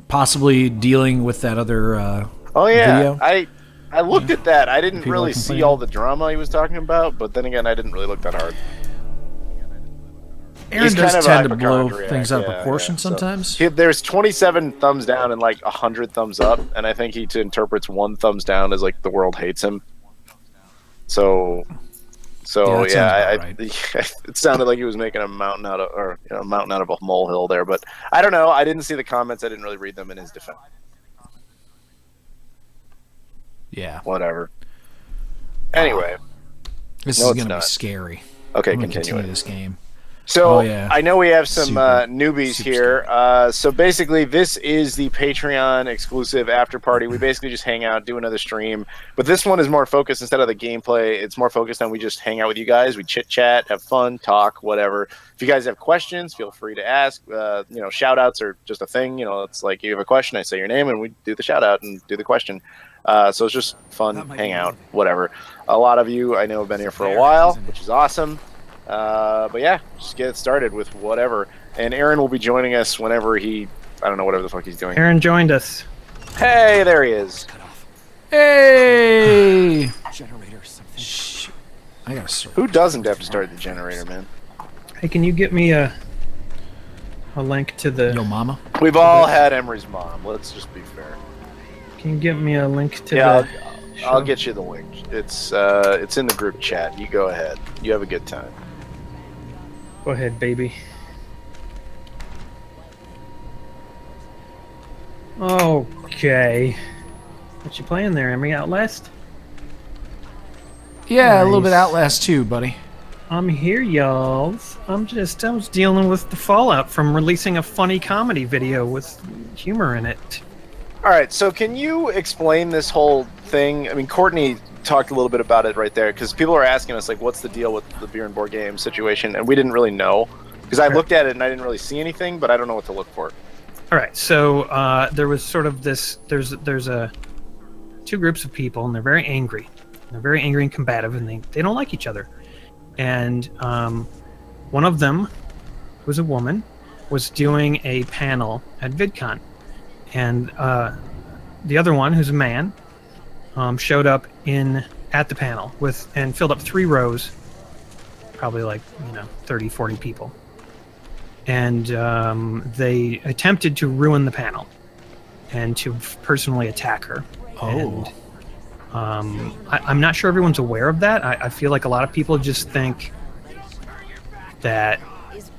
possibly dealing with that other Oh yeah, video. I looked at that. I didn't People really are see complaining. all the drama he was talking about, but then again, I didn't really look that hard. Aaron He's does kind of a tend to blow hypochondriac, things out of yeah. proportion So sometimes. there's 27 thumbs down and like 100 thumbs up, and I think he interprets one thumbs down as like the world hates him. So, Yeah, that sounds about I right. it sounded like he was making a mountain out of, or a mountain out of a molehill there, but I don't know. I didn't see the comments. I didn't really read them in his defense. Yeah. Whatever. Anyway, This no, is it's going to be not. scary. Okay, I'm going to continue continue it. this game. So Oh, yeah. I know we have some Super newbies here. So basically, this is the Patreon exclusive after party. We basically just hang out, do another stream. But this one is more focused, instead of the gameplay, it's more focused on we just hang out with you guys. We chit chat, have fun, talk, whatever. If you guys have questions, feel free to ask. Shout outs are just a thing. It's like you have a question, I say your name, and we do the shout out and do the question. So it's just fun, hang out, whatever. A lot of you I know have been here for a while, which is awesome. But yeah, just get started with whatever. And Aaron will be joining us whenever I don't know, whatever the fuck he's doing. Aaron joined us. Hey, there he is. Hey! Generator something. I gotta start. Who doesn't have to start the generator, man? Hey, can you get me a link to the... Yo, mama. We've all had Emery's mom. Let's just be fair. Can you get me a link to Yeah, the... I'll get you the link. It's in the group chat. You go ahead. You have a good time. Go ahead, baby. Okay. What you playing there, Emery? Outlast? Yeah, a little bit Nice. Outlast too, buddy. I'm here, y'all. I was dealing with the fallout from releasing a funny comedy video with humor in it. All right, so can you explain this whole thing? I mean, Courtney talked a little bit about it right there, because people are asking us, like, what's the deal with the beer and board game situation, and we didn't really know, because I looked at it and I didn't really see anything, but I don't know what to look for. All right, so there was sort of this. There's two groups of people, and they're very angry. They're very angry and combative, and they don't like each other. And one of them, who's a woman, was doing a panel at VidCon, and the other one, who's a man, showed up at the panel and filled up 3 rows, probably like 30, 40 people. And they attempted to ruin the panel and to personally attack her. Oh. And, I'm not sure everyone's aware of that. I feel like a lot of people just think that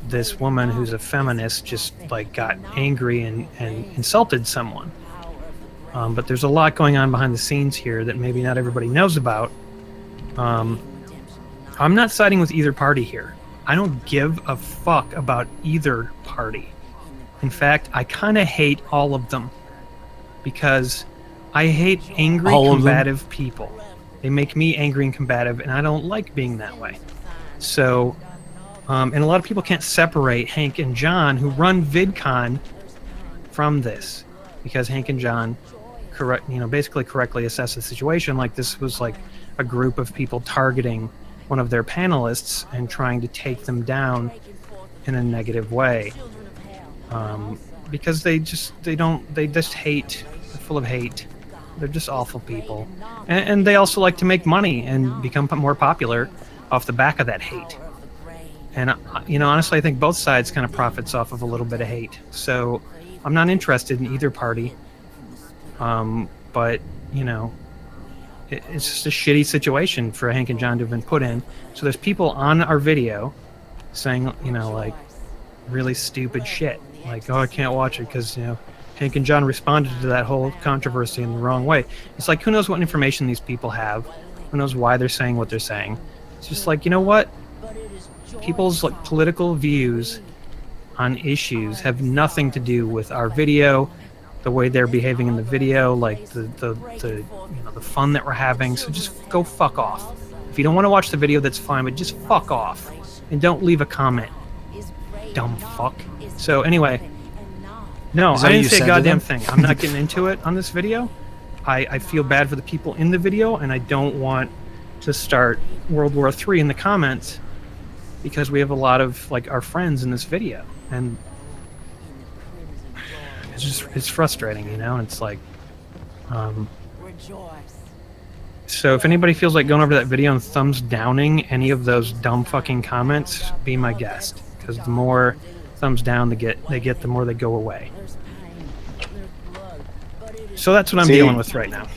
this woman who's a feminist just like got angry and insulted someone. But there's a lot going on behind the scenes here that maybe not everybody knows about. I'm not siding with either party here. I don't give a fuck about either party. In fact, I kind of hate all of them because I hate angry, combative people. They make me angry and combative, and I don't like being that way. So, and a lot of people can't separate Hank and John, who run VidCon, from this, because Hank and John basically correctly assess the situation. Like, this was like a group of people targeting one of their panelists and trying to take them down in a negative way, because they just hate. They're full of hate. They're just awful people, and they also like to make money and become more popular off the back of that hate. And honestly, I think both sides kind of profits off of a little bit of hate. So I'm not interested in either party. But it's just a shitty situation for Hank and John to have been put in. So there's people on our video saying, like really stupid shit. Like, oh, I can't watch it because, Hank and John responded to that whole controversy in the wrong way. It's like, who knows what information these people have? Who knows why they're saying what they're saying? It's just like, you know what? People's like political views on issues have nothing to do with our video, the way they're behaving in the video, like the fun that we're having. So just go fuck off. If you don't want to watch the video, that's fine, but just fuck off and don't leave a comment. Dumb fuck. So anyway, no, I didn't say a goddamn thing. I'm not getting into it on this video. I feel bad for the people in the video, and I don't want to start World War III in the comments because we have a lot of like our friends in this video, and it's frustrating, you know. And it's like, so if anybody feels like going over that video and thumbs downing any of those dumb fucking comments, be my guest, because the more thumbs down they get, the more they go away. So that's what I'm dealing with right now.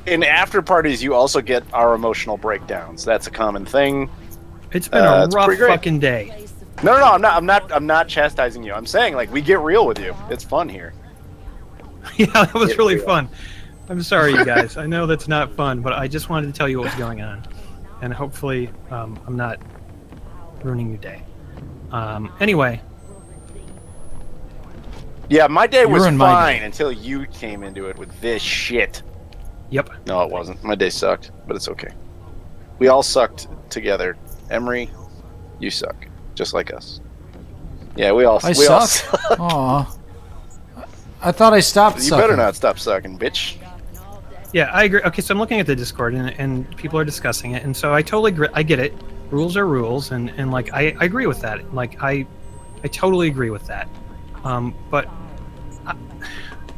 In after parties, you also get our emotional breakdowns. That's a common thing. It's been a rough fucking day. No, I'm not chastising you. I'm saying, like, we get real with you. It's fun here. Yeah, that was really fun. I'm sorry, you guys. I know that's not fun, but I just wanted to tell you what was going on, and hopefully, I'm not ruining your day. Anyway. Yeah, my day was fine until you came into it with this shit. Yep. No, it wasn't. My day sucked, but it's okay. We all sucked together. Emery, you suck, just like us. Yeah, we all suck. Aw. I thought I stopped sucking. You better not stop sucking, bitch. Yeah, I agree. Okay, so I'm looking at the Discord, and people are discussing it, and so I totally agree. I get it. Rules are rules, and like, I agree with that. Like, I totally agree with that. But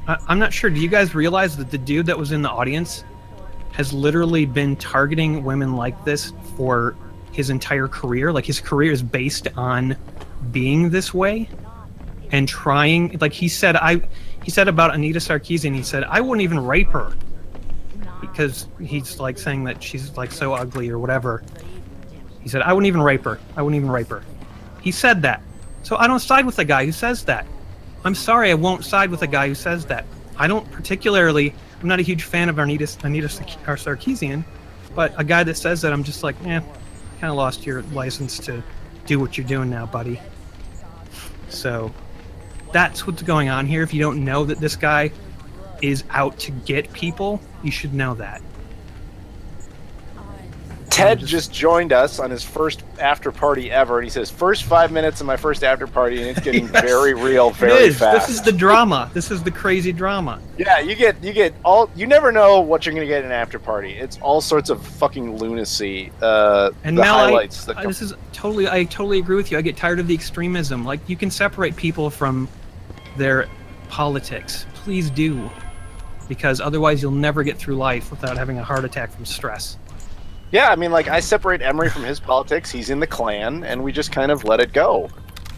I'm not sure. Do you guys realize that the dude that was in the audience has literally been targeting women like this for his entire career? Like, his career is based on being this way and trying. Like, he said about Anita Sarkeesian, he said, I wouldn't even rape her, because he's like saying that she's like so ugly or whatever. He said, I wouldn't even rape her. He said that. So I don't side with the guy who says that. I'm sorry, I won't side with a guy who says that. I'm not a huge fan of Anita Sarkeesian, but a guy that says that, I'm just like, kind of lost your license to do what you're doing now, buddy. So that's what's going on here. If you don't know that this guy is out to get people, you should know that. Ted just joined us on his first after party ever, and he says, first 5 minutes of my first after party, and it's getting very real very fast. This is the drama. This is the crazy drama. Yeah, you get all, you never know what you're going to get in an after party. It's all sorts of fucking lunacy. And the Mel, highlights. I totally agree with you. I get tired of the extremism. Like, you can separate people from their politics. Please do. Because otherwise you'll never get through life without having a heart attack from stress. Yeah, I mean, like, I separate Emery from his politics. He's in the Klan, and we just kind of let it go,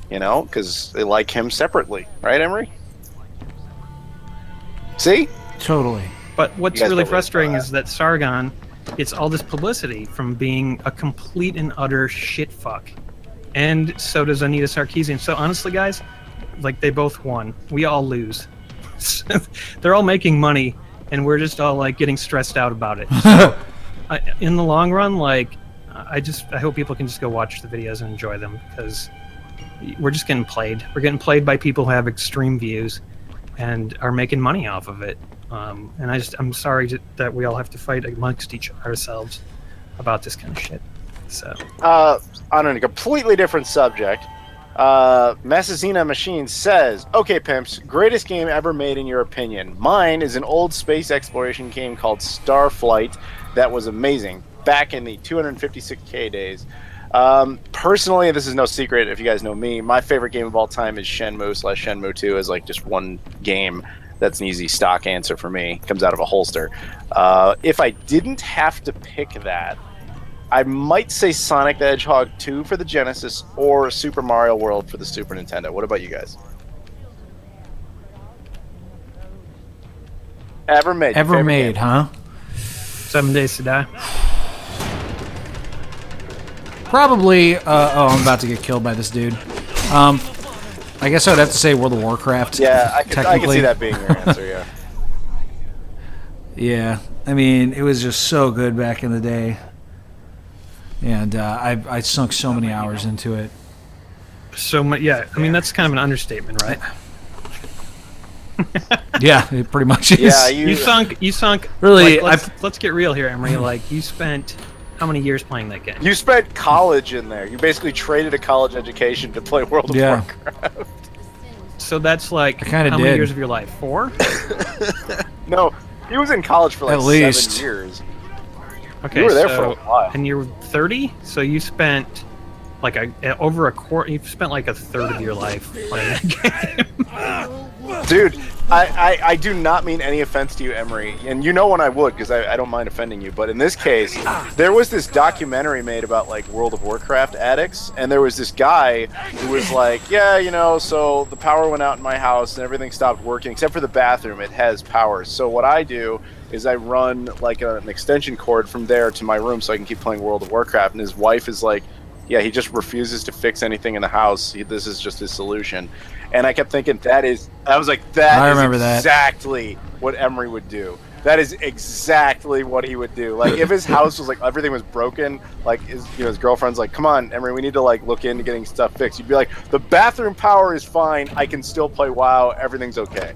you know, because they like him separately. Right, Emery? See? Totally. But what's really frustrating is that Sargon gets all this publicity from being a complete and utter shitfuck. And so does Anita Sarkeesian. So honestly, guys, like, they both won. We all lose. They're all making money, and we're just all, like, getting stressed out about it. So, in the long run, like, I hope people can just go watch the videos and enjoy them, because we're just getting played. We're getting played by people who have extreme views and are making money off of it. And I'm sorry that we all have to fight amongst ourselves about this kind of shit. So, on a completely different subject, Massazina Machine says, okay, pimps, greatest game ever made in your opinion. Mine is an old space exploration game called Starflight that was amazing back in the 256K days. Personally, this is no secret if you guys know me, my favorite game of all time is Shenmue/Shenmue 2 as like just one game. That's an easy stock answer for me. Comes out of a holster. If I didn't have to pick that, I might say Sonic the Hedgehog 2 for the Genesis or Super Mario World for the Super Nintendo. What about you guys? Ever made, huh? 7 Days to Die. Probably, I'm about to get killed by this dude. I guess I would have to say World of Warcraft. Yeah, I can see that being your answer, yeah. Yeah, I mean, it was just so good back in the day. And I sunk so many hours into it. So much, yeah. I mean, that's kind of an understatement, right? Yeah, it pretty much is. Yeah, you sunk. Really, like, let's get real here, Emery. Like, you spent how many years playing that game? You spent college in there. You basically traded a college education to play World of Warcraft. So that's like how many years of your life? 4? No, he was in college for like at least 7 years. Okay, you were there for a while. And you're 30, so you spent like over a quarter. You've spent like a third of your life playing that game. Dude, I do not mean any offense to you, Emery, and you know when I would, because I don't mind offending you, but in this case, there was this documentary made about, like, World of Warcraft addicts, and there was this guy who was like, yeah, you know, so the power went out in my house, and everything stopped working, except for the bathroom. It has power. So what I do is I run, like, an extension cord from there to my room so I can keep playing World of Warcraft, and his wife is like, yeah, he just refuses to fix anything in the house. This is just his solution. And I kept thinking, I was like, I remember exactly what Emery would do. That is exactly what he would do. Like, if his house was like, everything was broken, like, his girlfriend's like, come on, Emery, we need to, like, look into getting stuff fixed. You'd be like, the bathroom power is fine. I can still play WoW. Everything's okay.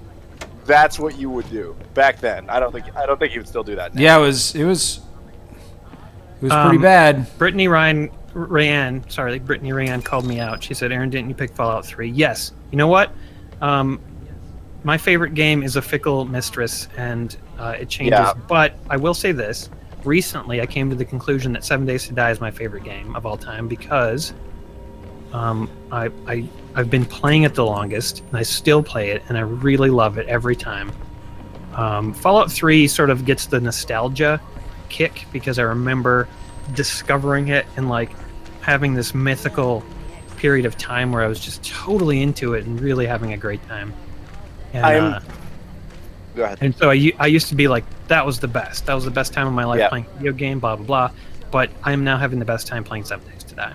That's what you would do back then. I don't think he would still do that now. Yeah, it was pretty bad. Brittany Rayanne called me out. She said, Aaron, didn't you pick Fallout 3? Yes. You know what? My favorite game is a fickle mistress, and it changes. Yeah. But I will say this. Recently, I came to the conclusion that 7 Days to Die is my favorite game of all time because I've been playing it the longest, and I still play it, and I really love it every time. Fallout 3 sort of gets the nostalgia kick because I remember discovering it and, like, having this mythical period of time where I was just totally into it and really having a great time. And, go ahead. And so I used to be like, that was the best. That was the best time of my life playing a video game, blah, blah, blah. But I'm now having the best time playing 7 Days to Die.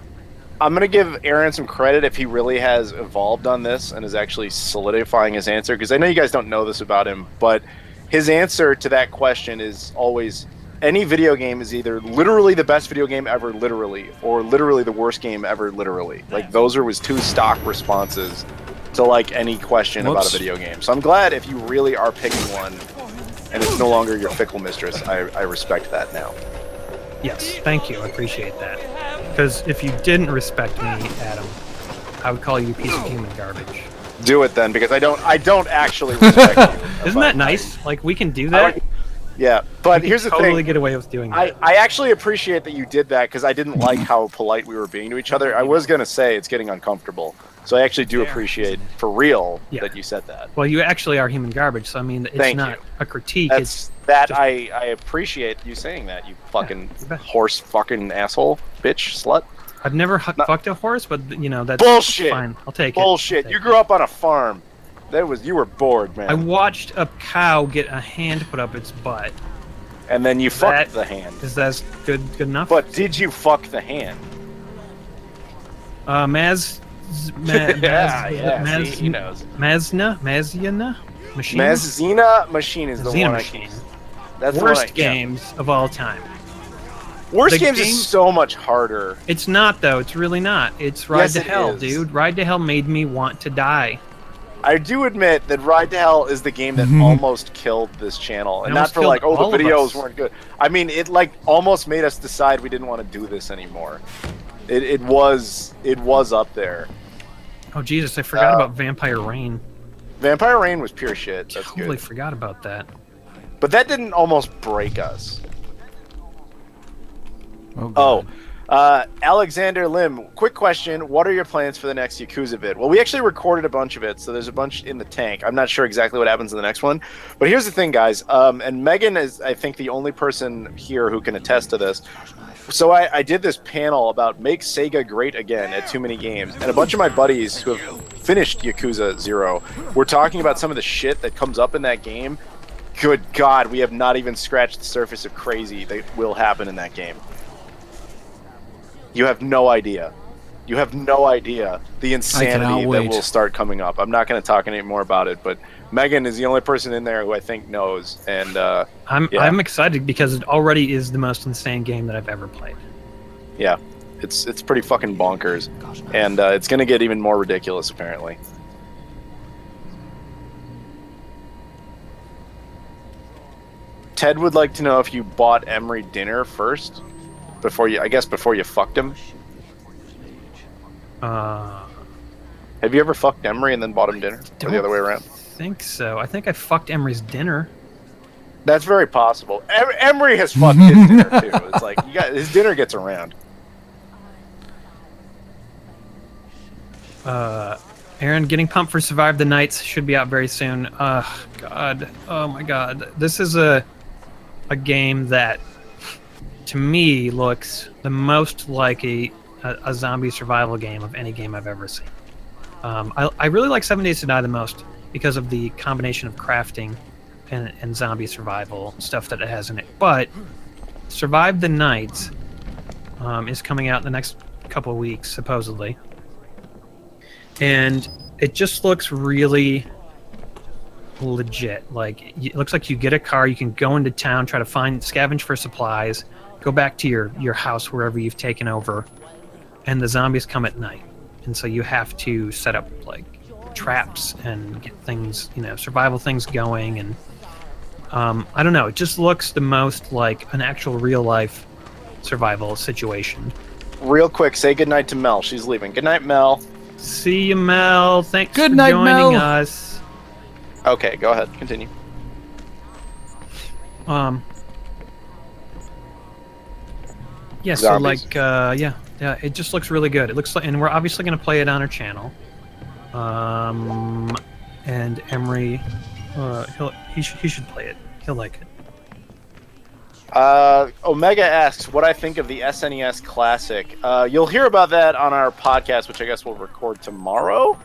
I'm going to give Aaron some credit if he really has evolved on this and is actually solidifying his answer, because I know you guys don't know this about him, but his answer to that question is always, any video game is either literally the best video game ever, literally, or literally the worst game ever, literally. Like, those are his two stock responses to, like, any question about a video game. So I'm glad if you really are picking one and it's no longer your fickle mistress. I respect that now. Yes, thank you. I appreciate that. Because if you didn't respect me, Adam, I would call you a piece of human garbage. Do it then, because I don't actually respect you. Isn't that nice? Like, we can do that. Yeah, but here's the thing. Totally get away with doing that. I actually appreciate that you did that, because I didn't like how polite we were being to each other. I was going to say it's getting uncomfortable. So I actually do appreciate, for real, that you said that. Well, you actually are human garbage, so I mean, it's not a critique. I appreciate you saying that, you fucking horse fucking asshole, bitch, slut. I've never fucked a horse, but, you know, that's bullshit. Fine. I'll take it. Bullshit. You grew up on a farm. You were bored, man. I watched a cow get a hand put up its butt. And then you fucked the hand. Is that good enough? But did you fuck the hand? Mazna machine. Mazina machine is the one machine. That's worst games of all time. Worst games is so much harder. It's not, though. It's really not. It's Ride to Hell, dude. Ride to Hell made me want to die. I do admit that Ride to Hell is the game that almost killed this channel, and not for like, oh, the videos weren't good. I mean, it like almost made us decide we didn't want to do this anymore. It was up there. Oh Jesus, I forgot about Vampire Rain. Vampire Rain was pure shit. That's totally good. Forgot about that. But that didn't almost break us. Oh, Alexander Lim, quick question. What are your plans for the next Yakuza vid? Well, we actually recorded a bunch of it, so there's a bunch in the tank. I'm not sure exactly what happens in the next one. But here's the thing, guys. And Megan is, I think, the only person here who can attest to this. So I did this panel about Make Sega Great Again at Too Many Games. And a bunch of my buddies who have finished Yakuza 0 were talking about some of the shit that comes up in that game. Good God, we have not even scratched the surface of crazy that will happen in that game. You have no idea. You have no idea the insanity that will start coming up. I'm not going to talk any more about it, but Megan is the only person in there who I think knows. And I'm excited because it already is the most insane game that I've ever played. Yeah, it's pretty fucking bonkers, and it's going to get even more ridiculous apparently. Ted would like to know if you bought Emery dinner first. Before you fucked him. Have you ever fucked Emery and then bought him dinner, or the other way around? I think so. I think I fucked Emery's dinner. That's very possible. Emery has fucked his dinner too. It's like his dinner gets around. Aaron, getting pumped for Survive the Nights should be out very soon. God. Oh my God. This is a game that, to me, looks the most like a zombie survival game of any game I've ever seen. I really like 7 Days to Die the most because of the combination of crafting and zombie survival stuff that it has in it. But Survive the Nights is coming out in the next couple of weeks, supposedly. And it just looks really legit. Like, it looks like you get a car, you can go into town, try to scavenge for supplies, go back to your house wherever you've taken over, and the zombies come at night. And so you have to set up like traps and get things, survival things going. And I don't know, it just looks the most like an actual real life survival situation. Real quick, say goodnight to Mel. She's leaving. Good night, Mel. See you, Mel. Thanks Good for night, joining Mel. us. Okay, go ahead. Continue. Yeah, so Zombies. like, yeah, it just looks really good. It looks like, and we're obviously going to play it on our channel. And Emery, he should play it. He'll like it. Omega asks what I think of the SNES Classic. You'll hear about that on our podcast, which I guess we'll record tomorrow.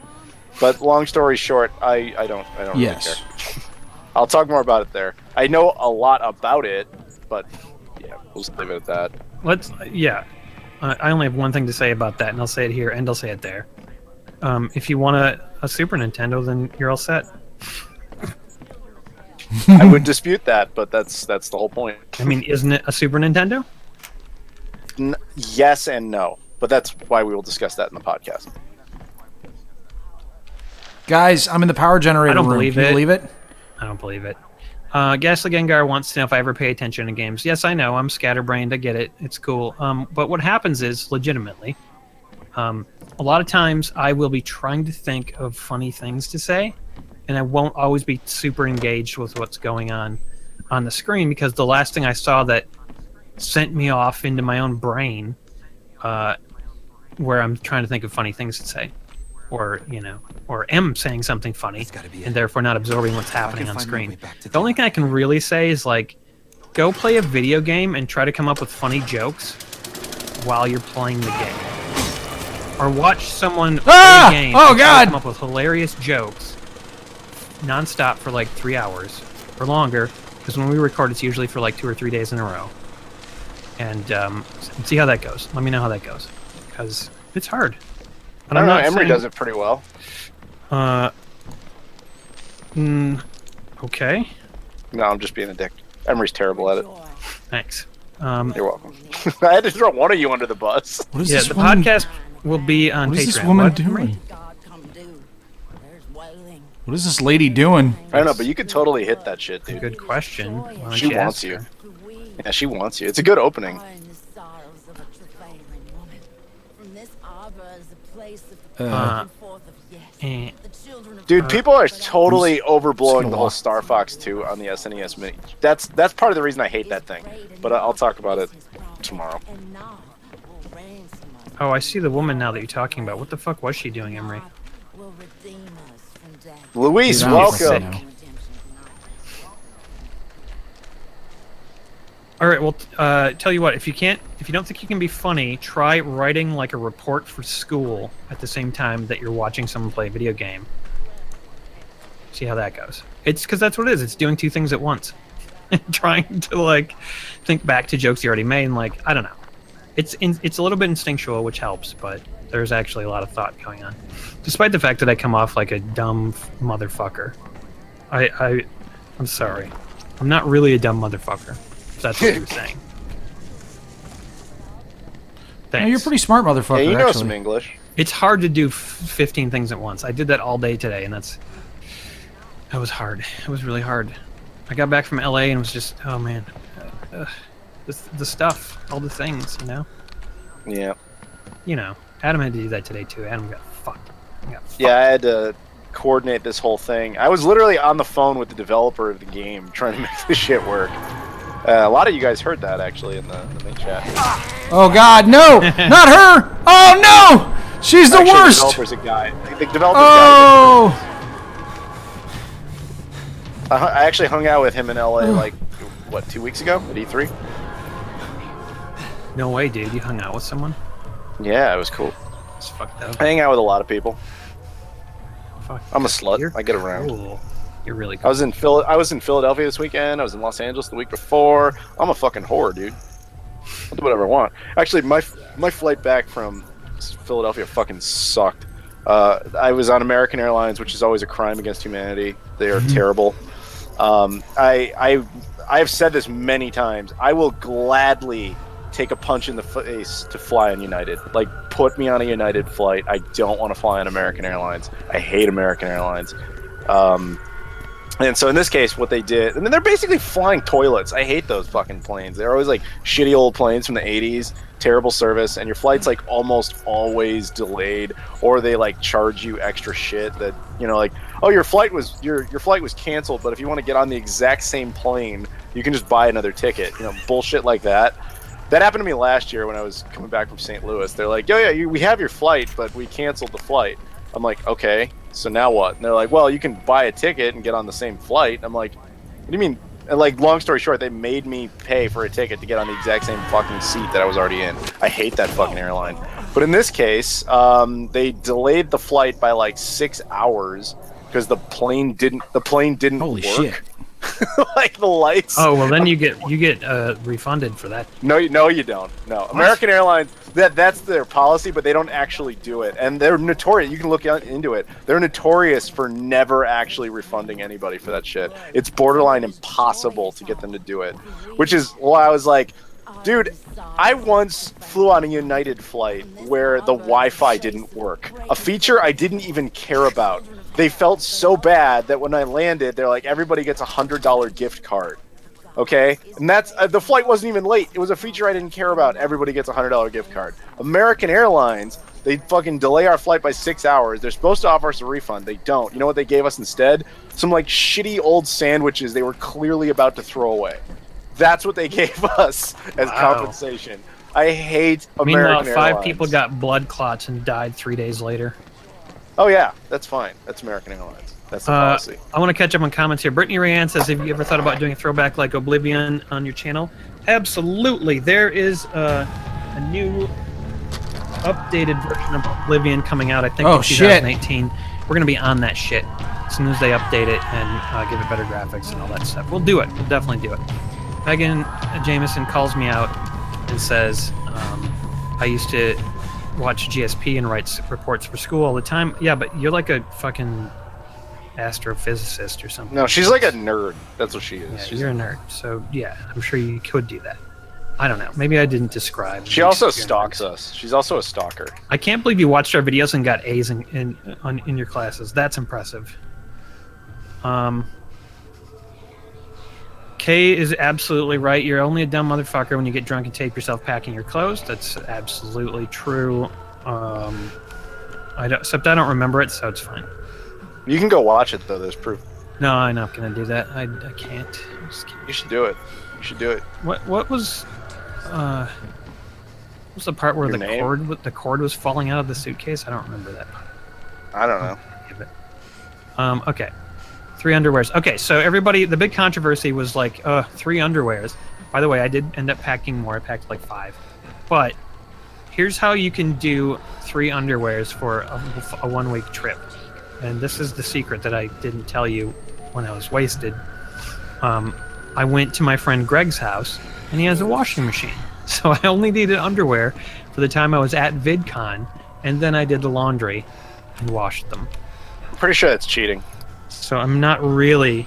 But long story short, I don't Yes. really care. I'll talk more about it there. I know a lot about it, but yeah, we'll just leave it at that. I only have one thing to say about that, and I'll say it here, and I'll say it there. If you want a Super Nintendo, then you're all set. I would dispute that, but that's the whole point. I mean, isn't it a Super Nintendo? Yes and no, but that's why we will discuss that in the podcast. Guys, I'm in the power generator I don't room. believe Can you it. believe it? I don't believe it. Ghastly Gengar wants to know if I ever pay attention to games. Yes, I know. I'm scatterbrained. I get it. It's cool. But what happens is, legitimately, a lot of times I will be trying to think of funny things to say, and I won't always be super engaged with what's going on the screen, because the last thing I saw that sent me off into my own brain, where I'm trying to think of funny things to say, or am saying something funny, and therefore not absorbing what's happening on screen. The only thing I can really say is, like, go play a video game and try to come up with funny jokes while you're playing the game. Or watch someone play a game Oh, and try God! to come up with hilarious jokes non-stop for like 3 hours or longer, because when we record it's usually for like 2 or 3 days in a row. And see how that goes. Let me know how that goes, because it's hard. And I don't know. not Emery saying- does it pretty well. Okay. No, I'm just being a dick. Emery's terrible at it. Thanks. You're welcome. I had to throw one of you under the bus. What is Yeah, this the woman? podcast will be on What Patreon. is this woman What? doing? What is this lady doing? I don't know, but you could totally hit that shit, dude. Good question. Why don't She you wants ask you. her? Yeah, she wants you. It's a good opening. Eh. Dude, people are totally overblowing the whole Star Fox 2 on the SNES Mini. That's part of the reason I hate that thing. But I'll talk about it tomorrow. Oh, I see the woman now that you're talking about. What the fuck was she doing, Emery? Luis, Dude, I don't fucking welcome. know. All right, well, tell you what, if you don't think you can be funny, try writing like a report for school at the same time that you're watching someone play a video game. See how that goes. It's because that's what it is. It's doing two things at once. Trying to, like, think back to jokes you already made, and, like, I don't know. It's a little bit instinctual, which helps, but there's actually a lot of thought going on. Despite the fact that I come off like a dumb motherfucker. I'm sorry. I'm not really a dumb motherfucker. If that's what you were saying. Thanks. No, you're a pretty smart motherfucker, Yeah, you know actually. some English. It's hard to do 15 things at once. I did that all day today, and that was hard. It was really hard. I got back from LA and was just, oh man, the stuff, all the things, Yeah. Adam had to do that today too. Adam got fucked. Yeah, I had to coordinate this whole thing. I was literally on the phone with the developer of the game trying to make this shit work. A lot of you guys heard that, actually, in the main chat. Oh God, no! Not her! Oh no! She's the Actually, worst. The developer's a guy. The developer's Oh. I actually hung out with him in LA like, what, 2 weeks ago at E3? No way, dude. You hung out with someone? Yeah, it was cool. It's fucked up. I hang out with a lot of people. Fuck. I'm a slut. You're I get around. cool. You're really cool. I was in Philadelphia this weekend. I was in Los Angeles the week before. I'm a fucking whore, dude. I'll do whatever I want. Actually, my flight back from Philadelphia fucking sucked. I was on American Airlines, which is always a crime against humanity. They are terrible. I have said this many times. I will gladly take a punch in the face to fly on United. Like, put me on a United flight. I don't want to fly on American Airlines. I hate American Airlines. And so in this case, what they did, I mean, they're basically flying toilets. I hate those fucking planes. They're always like shitty old planes from the 80s, terrible service, and your flight's like almost always delayed, or they like charge you extra shit that, you know, like, oh, your flight was canceled, but if you want to get on the exact same plane, you can just buy another ticket. You know, bullshit like that. That happened to me last year when I was coming back from St. Louis. They're like, yeah, we have your flight, but we canceled the flight. I'm like, okay, so now what? And they're like, well, you can buy a ticket and get on the same flight. I'm like, what do you mean? And like, long story short, they made me pay for a ticket to get on the exact same fucking seat that I was already in. I hate that fucking airline. But in this case, they delayed the flight by like 6 hours because the plane didn't Holy work. shit. Like the lights. Oh well, then you get refunded for that. No, you don't. No, American Airlines. That's their policy, but they don't actually do it, and they're notorious. You can look into it. They're notorious for never actually refunding anybody for that shit. It's borderline impossible to get them to do it, which is why I was like, dude, I once flew on a United flight where the Wi-Fi didn't work. A feature I didn't even care about. They felt so bad that when I landed, they're like, everybody gets $100 gift card. Okay? And that's the flight wasn't even late. It was a feature I didn't care about. Everybody gets a $100 gift card. American Airlines, they fucking delay our flight by 6 hours. They're supposed to offer us a refund. They don't. You know what they gave us instead? Some like shitty old sandwiches they were clearly about to throw away. That's what they gave us as compensation. I hate American Airlines. Meanwhile, 5 people got blood clots and died 3 days later. Oh yeah, that's fine. That's American Airlines. That's the policy. I want to catch up on comments here. Brittany Rayanne says, have you ever thought about doing a throwback like Oblivion on your channel? Absolutely. There is a new updated version of Oblivion coming out, I think, in 2018. We're going to be on that shit as soon as they update it and give it better graphics and all that stuff. We'll do it. We'll definitely do it. Megan Jameson calls me out and says, I used to watch GSP and write reports for school all the time. Yeah, but you're like a fucking astrophysicist or something. No, she's like a nerd. That's what she is. Yeah, you're a nerd. So, yeah, I'm sure you could do that. I don't know. Maybe I didn't describe. She also stalks us. She's also a stalker. I can't believe you watched our videos and got A's in your classes. That's impressive. Kay is absolutely right. You're only a dumb motherfucker when you get drunk and tape yourself packing your clothes. That's absolutely true. Except I don't remember it, so it's fine. You can go watch it, though. There's proof. No, I'm not going to do that. I can't. You should do it. You should do it. What was the part where the cord was falling out of the suitcase? I don't remember that part. I don't know. Okay. 3 underwears. Okay, so everybody, the big controversy was like, 3 underwears. By the way, I did end up packing more. I packed like 5. But here's how you can do 3 underwears for a 1-week trip. And this is the secret that I didn't tell you when I was wasted. I went to my friend Greg's house, and he has a washing machine. So I only needed underwear for the time I was at VidCon, and then I did the laundry and washed them. I'm pretty sure that's cheating. So I'm not really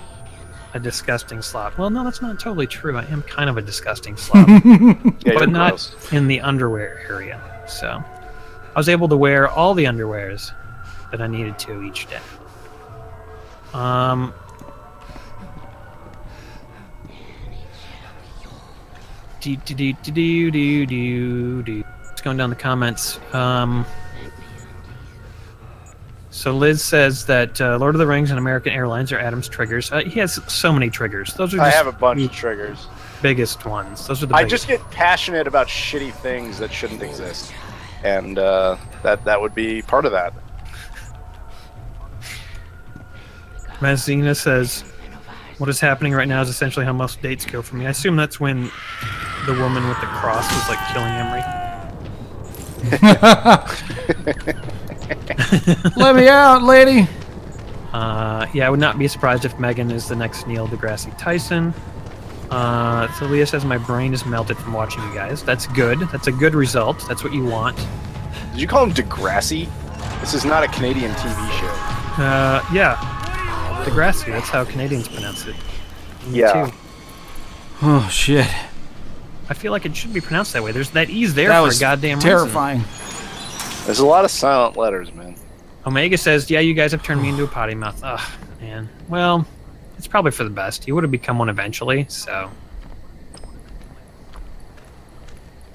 a disgusting slob. Well, no, that's not totally true. I am kind of a disgusting slob. Yeah, but not gross. in the underwear area. So I was able to wear all the underwears that I needed to each day. It's going down the comments. So Liz says that Lord of the Rings and American Airlines are Adam's triggers. He has so many triggers. Those are just I have a bunch of triggers. Biggest ones. Those are the I biggest. just get passionate about shitty things that shouldn't exist. and that would be part of that. Mazina says, "What is happening right now is essentially how most dates go for me." I assume that's when the woman with the cross was like killing Emery. Let me out, lady. Yeah, I would not be surprised if Megan is the next Neil deGrasse Tyson. Thalia says, "My brain is melted from watching you guys." That's good. That's a good result. That's what you want. Did you call him Degrassi? This is not a Canadian TV show. Yeah. Degrassi, that's how Canadians pronounce it. Me Yeah. too. Oh shit. I feel like it should be pronounced that way. There's that E's there That for was a goddamn terrifying. There's a lot of silent letters, man. reason. Omega says, "Yeah, you guys have turned me into a potty mouth." Ugh, man. Well, it's probably for the best. You would have become one eventually, so.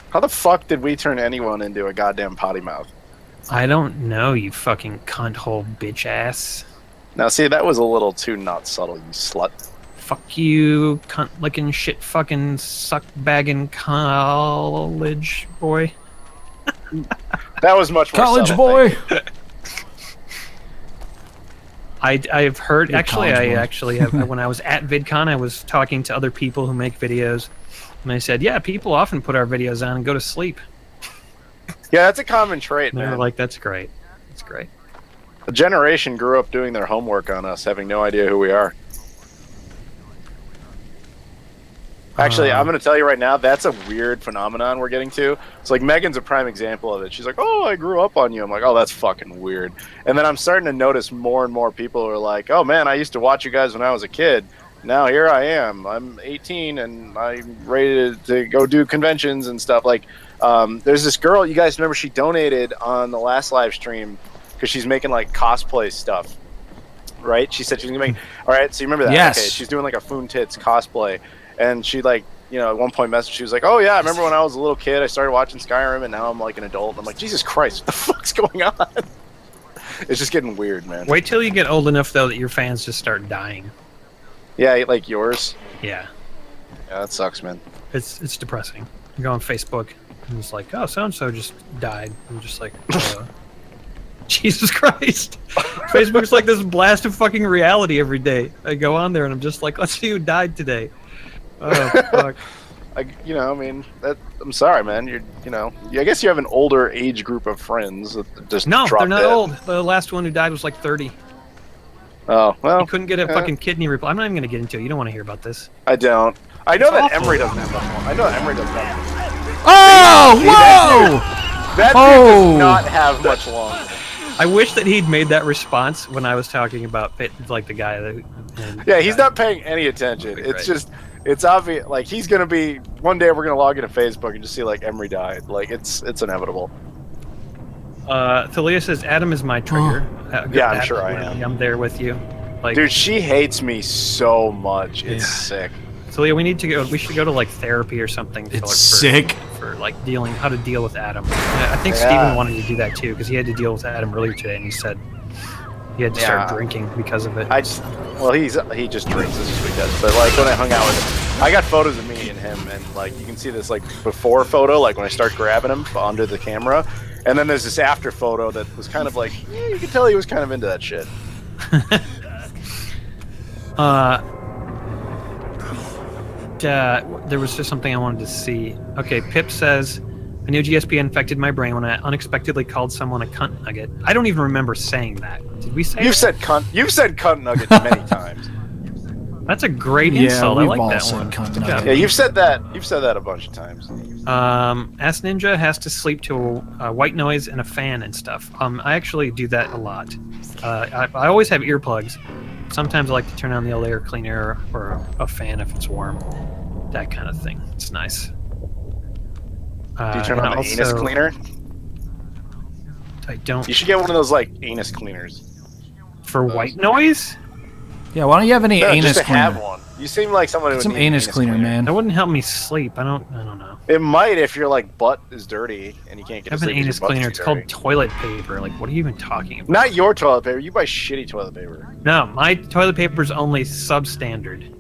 How the fuck did we turn anyone into a goddamn potty mouth? I don't know, you fucking cunt hole bitch ass. Now, see, that was a little too not subtle, you slut. Fuck you, cunt licking shit fucking suck bagging college boy. That was much more College subtle, boy. I've heard, You're actually, college I boy. actually have, when I was at VidCon, I was talking to other people who make videos, and they said, yeah, people often put our videos on and go to sleep. Yeah, that's a common trait, And they were man. like, that's great. That's great. A generation grew up doing their homework on us, having no idea who we are. Actually, I'm going to tell you right now, that's a weird phenomenon we're getting to. It's like Megan's a prime example of it. She's like, oh, I grew up on you. I'm like, oh, that's fucking weird. And then I'm starting to notice more and more people who are like, oh, man, I used to watch you guys when I was a kid. Now here I am. I'm 18 and I'm ready to go do conventions and stuff. Like, there's this girl, you guys remember, she donated on the last live stream because she's making like cosplay stuff, right? She said she's gonna make. All right, so you remember that? Yes. Okay, she's doing like a Foon Tits cosplay, and she like, you know, at one point messaged. She was like, "Oh yeah, I remember when I was a little kid. I started watching Skyrim, and now I'm like an adult." I'm like, Jesus Christ, what the fuck's going on? It's just getting weird, man. Wait till you get old enough, though, that your fans just start dying. Yeah, like yours. Yeah. Yeah, that sucks, man. It's depressing. You go on Facebook, and it's like, oh, so-and-so just died. I'm just like, Jesus Christ. Facebook's like this blast of fucking reality every day. I go on there, and I'm just like, let's see who died today. Oh, fuck. You know, I mean, I'm sorry, man. You know, I guess you have an older age group of friends that just No, dropped they're not dead. old. The last one who died was like 30. Oh, well, He couldn't get a fucking kidney replacement. I'm not even going to get into it. You don't want to hear about this. I don't. I know that awful. Emery doesn't have much more. I know that Emery doesn't have much more. Oh, whoa! That dude Oh. does not have much longer. I wish that he'd made that response when I was talking about like the guy that. Yeah, he's not paying any attention. Right. It's just, it's obvious. Like, he's going to be, one day we're going to log into Facebook and just see, like, Emery died. Like, it's inevitable. Thalia says Adam is my trigger. Yeah, I'm sure I am. I'm there with you. Like, Dude, she hates me so much. It's sick. Thalia, we need to go. We should go to like therapy or something. It's sick. For like how to deal with Adam. I think Yeah. Steven wanted to do that too because he had to deal with Adam earlier today, and he said he had to start Yeah. drinking because of it. He just drinks. This is what he does. But, like, when I hung out with him, I got photos of me and him, and, like, you can see this, like, before photo, like, when I start grabbing him under the camera. And then there's this after photo that was kind of like, you could tell he was kind of into that shit. There was just something I wanted to see. Okay, Pip says, a new GSP infected my brain when I unexpectedly called someone a cunt nugget. I don't even remember saying that. Did we say You've that? said cunt nugget many times. That's a great Yeah, insult. I we've like all that said one. cunt Good nugget. job. Yeah, you've said that. You've said that a bunch of times. Ass Ninja has to sleep to a white noise and a fan and stuff. I actually do that a lot. I always have earplugs. Sometimes I like to turn on the old air cleaner or a fan if it's warm. That kind of thing. It's nice. Do you turn and on the anus also- cleaner? I don't. You should get one of those, like, anus cleaners. For white noise? Yeah, why don't you have any No, anus just to cleaner? have one. You seem like someone who would Some need an anus cleaner, man. That wouldn't help me sleep. I don't know. It might if your, like, butt is dirty and you can't get I to have an sleep 'cause anus your butt's cleaner. too It's called dirty. toilet paper. Like, what are you even talking about? Not your toilet paper. You buy shitty toilet paper. No, my toilet paper is only substandard.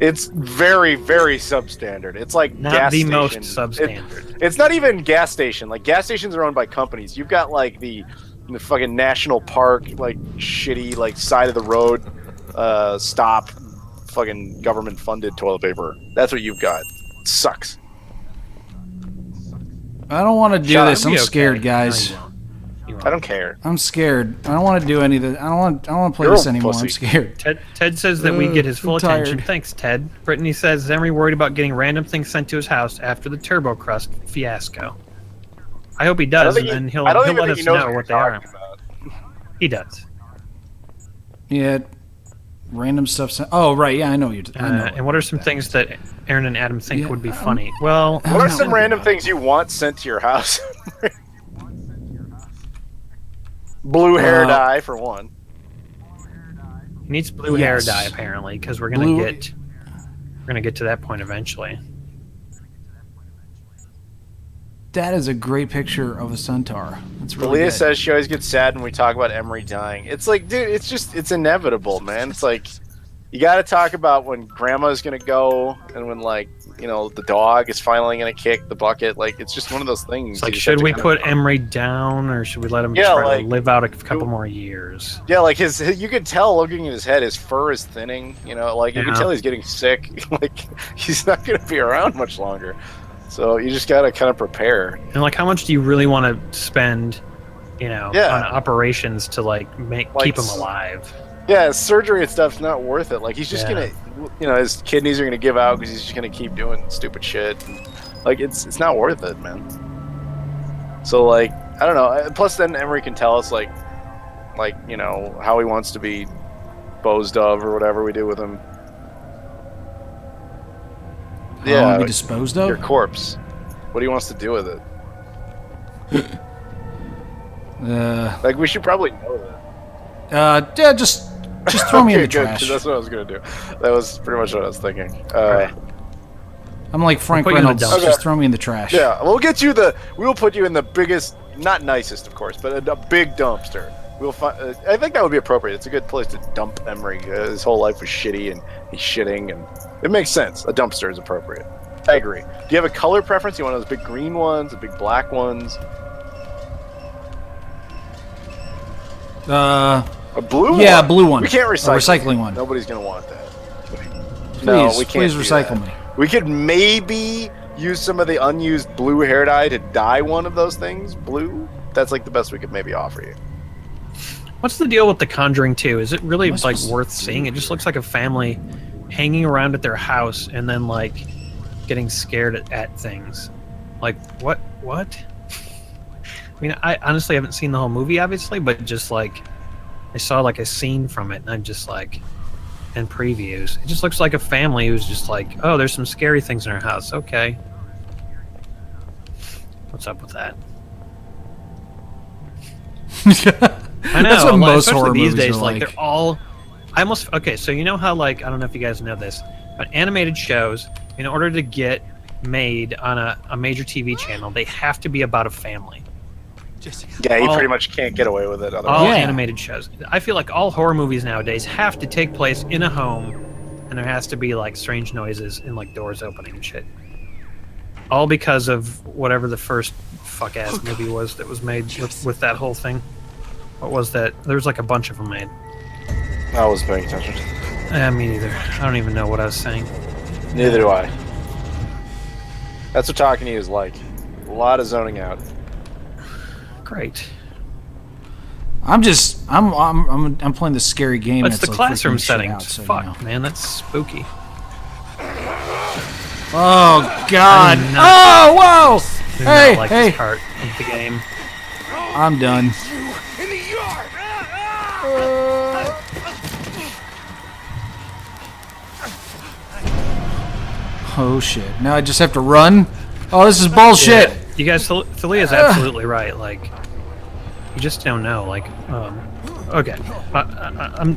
It's very, very substandard. It's like Not gas the station. most substandard. It's not even gas station. Like gas stations are owned by companies. You've got like the fucking national park, like shitty, like side of the road, stop, fucking government funded toilet paper. That's what you've got. It sucks. I don't want to do Shut up. this. I'm You'll be scared, okay. guys. No, you won't. You won't. I don't care. I'm scared. I don't want to do any of this. I don't want to play You're this a anymore. pussy. I'm scared. Ted says that we get his full I'm tired. attention. Thanks, Ted. Brittany says, is Emery worried about getting random things sent to his house after the Turbo Crust fiasco? I hope he does, and then he'll I don't let even us think he knows know what what they you're are. talking about. He does. Yeah, random stuff. Oh, right. Yeah, I know you. I know. And what are some things that Aaron and Adam think Yeah, would be funny? Well, What are some random things you want sent to your house? Blue hair dye for one. he needs blue hair Yes. dye apparently, because we're gonna get to that point eventually. That is a great picture of a centaur. That's really Leah good. says she always gets sad when we talk about Emery dying. It's like, dude, it's inevitable, man. It's like, you got to talk about when grandma's going to go and when, like, you know, the dog is finally going to kick the bucket. Like, it's just one of those things. It's like, You just should have to we kinda- put Emery down, or should we let him Yeah, try like, to live out a couple more years? Yeah, like you could tell looking at his head, his fur is thinning. You know, like you can Yeah. tell he's getting sick. Like he's not going to be around much longer. So you just got to kind of prepare. And like, how much do you really want to spend, you know, Yeah. on operations to like keep him s- alive? Yeah, surgery and stuff's not worth it. Like he's just Yeah. gonna, you know, his kidneys are gonna give out because he's just gonna keep doing stupid shit. And, like it's not worth it, man. So like I don't know. Plus then Emery can tell us like you know how he wants to be disposed of or whatever we do with him. How Yeah, we disposed your of? corpse. What he wants to do with it. Like we should probably know that. Yeah, just throw me in the Okay, good, 'cause trash. that's what I was gonna do. That was pretty much what I was thinking. I'm like Frank We'll put you in the Reynolds. dumpster. Just throw me in the trash. Yeah, we will put you in the biggest, not nicest, of course, but a big dumpster. We'll find. I think that would be appropriate. It's a good place to dump Emery. His whole life was shitty, and he's shitting, and it makes sense. A dumpster is appropriate. I agree. Do you have a color preference? You want those big green ones, the big black ones, a blue one? Yeah, blue one. We can't A recycle. recycling one. Nobody's gonna want that. Please, No, we can't please do recycle that. me. We could maybe use some of the unused blue hair dye to dye one of those things blue. That's like the best we could maybe offer you. What's the deal with The Conjuring 2? Is it really What's like supposed worth to seeing? It just looks like a family hanging around at their house and then like getting scared at things. Like what? I mean, I honestly haven't seen the whole movie, obviously, but just like I saw like a scene from it, and I'm just like, in previews, it just looks like a family who's just like, oh, there's some scary things in our house. Okay, what's up with that? I know. That's what like, most especially horror these movies days, are like they're all. I almost okay. So you know how like I don't know if you guys know this, but animated shows, in order to get made on a major TV channel, they have to be about a family. Yeah, you All- pretty much can't get away with it. Otherwise. All Yeah. animated shows. I feel like all horror movies nowadays have to take place in a home, and there has to be like strange noises and like doors opening and shit. All because of whatever the first fuck ass movie was that was made with that whole thing. What was that? There was like a bunch of them made. I wasn't paying attention. Me neither. I don't even know what I was saying. Neither do I. That's what talking to you is like. A lot of zoning out. Great. I'm playing this scary game. But it's that's the like classroom freaking shit setting. out, so, you Fuck, know. man, that's spooky. Oh God! I'm Oh whoa! Do Hey, not like hey! this part of the game. I'm done. Oh shit! Now I just have to run. Oh, this is bullshit. Yeah. You guys, Thalia's absolutely right. Like, you just don't know. Like, okay,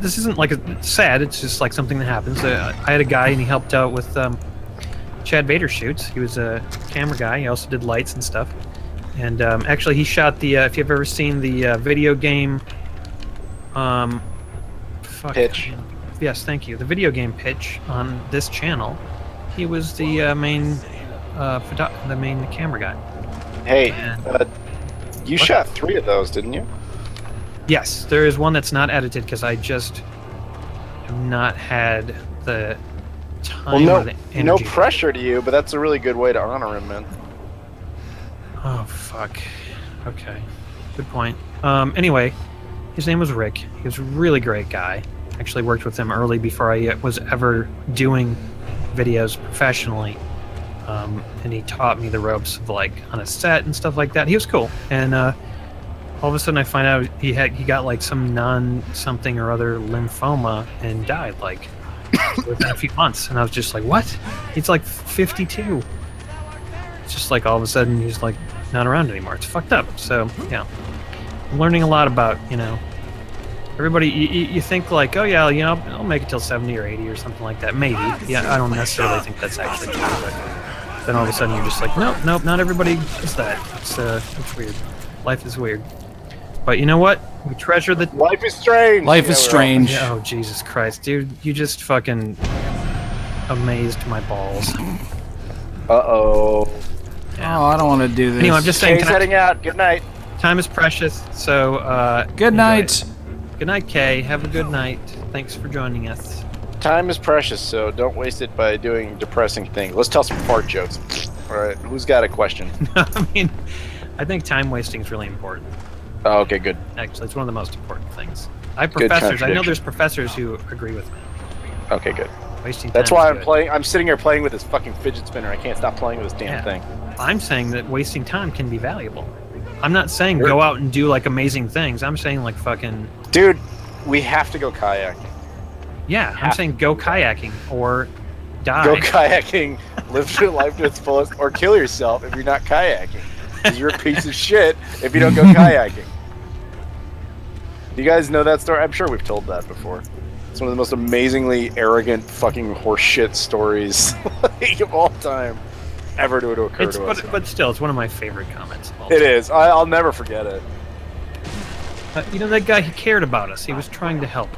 this isn't like sad. It's just like something that happens. I had a guy and he helped out with Chad Vader shoots. He was a camera guy. He also did lights and stuff. And actually, he shot the. If you've ever seen the video game, fuck, Pitch. Yes, thank you. The video game pitch on this channel. He was the main camera guy. Hey, And- you shot 3 of those, didn't you? Yes, there is one that's not edited because I just have not had the time Well, or the energy. no pressure to you, but that's a really good way to honor him, man. Oh, fuck. Okay. Good point. Anyway, his name was Rick. He was a really great guy. Actually worked with him early before I was ever doing videos professionally. And he taught me the ropes of like on a set and stuff like that. He was cool. And all of a sudden I find out he got like some something or other lymphoma and died like within a few months. And I was just like, what? He's like 52. It's just like all of a sudden he's like not around anymore. It's fucked up. So yeah, I'm learning a lot about, everybody. You think like, oh yeah, I'll make it till 70 or 80 or something like that. Maybe. Yeah, I don't necessarily think that's actually true. But then all of a sudden you're just like, nope, not everybody does that. It's weird. Life is weird. But you know what? We treasure the. Life is strange. Life is strange. Yeah, oh Jesus Christ, dude! You just fucking amazed my balls. Uh-oh. Oh, I don't want to do this. Anyway, I'm just saying. Kay's heading out. Good night. Time is precious, so Good enjoy night. it. Good night, Kay. Have a good night. Thanks for joining us. Time is precious, so don't waste it by doing depressing things. Let's tell some fart jokes. All right, who's got a question? I mean, I think time wasting is really important. Oh, okay, good. Actually, it's one of the most important things. I have Good professors. I know contradiction. there's professors who agree with me. Okay, good. Wasting That's time why is I'm good. playing. I'm sitting here playing with this fucking fidget spinner. I can't stop playing with this damn Yeah. thing. I'm saying that wasting time can be valuable. I'm not saying Sure. go out and do like amazing things. I'm saying like fucking Dude, we have to go kayaking. yeah. I'm Have saying go kayaking or die. Go kayaking, live your life to its fullest, or kill yourself if you're not kayaking. Because you're a piece of shit if you don't go kayaking. You guys know that story? I'm sure we've told that before. It's one of the most amazingly arrogant fucking horseshit stories of all time ever to occur It's to us. but still, it's one of my favorite comments. Of all It time. is. I'll never forget it. That guy, he cared about us. He was trying to help.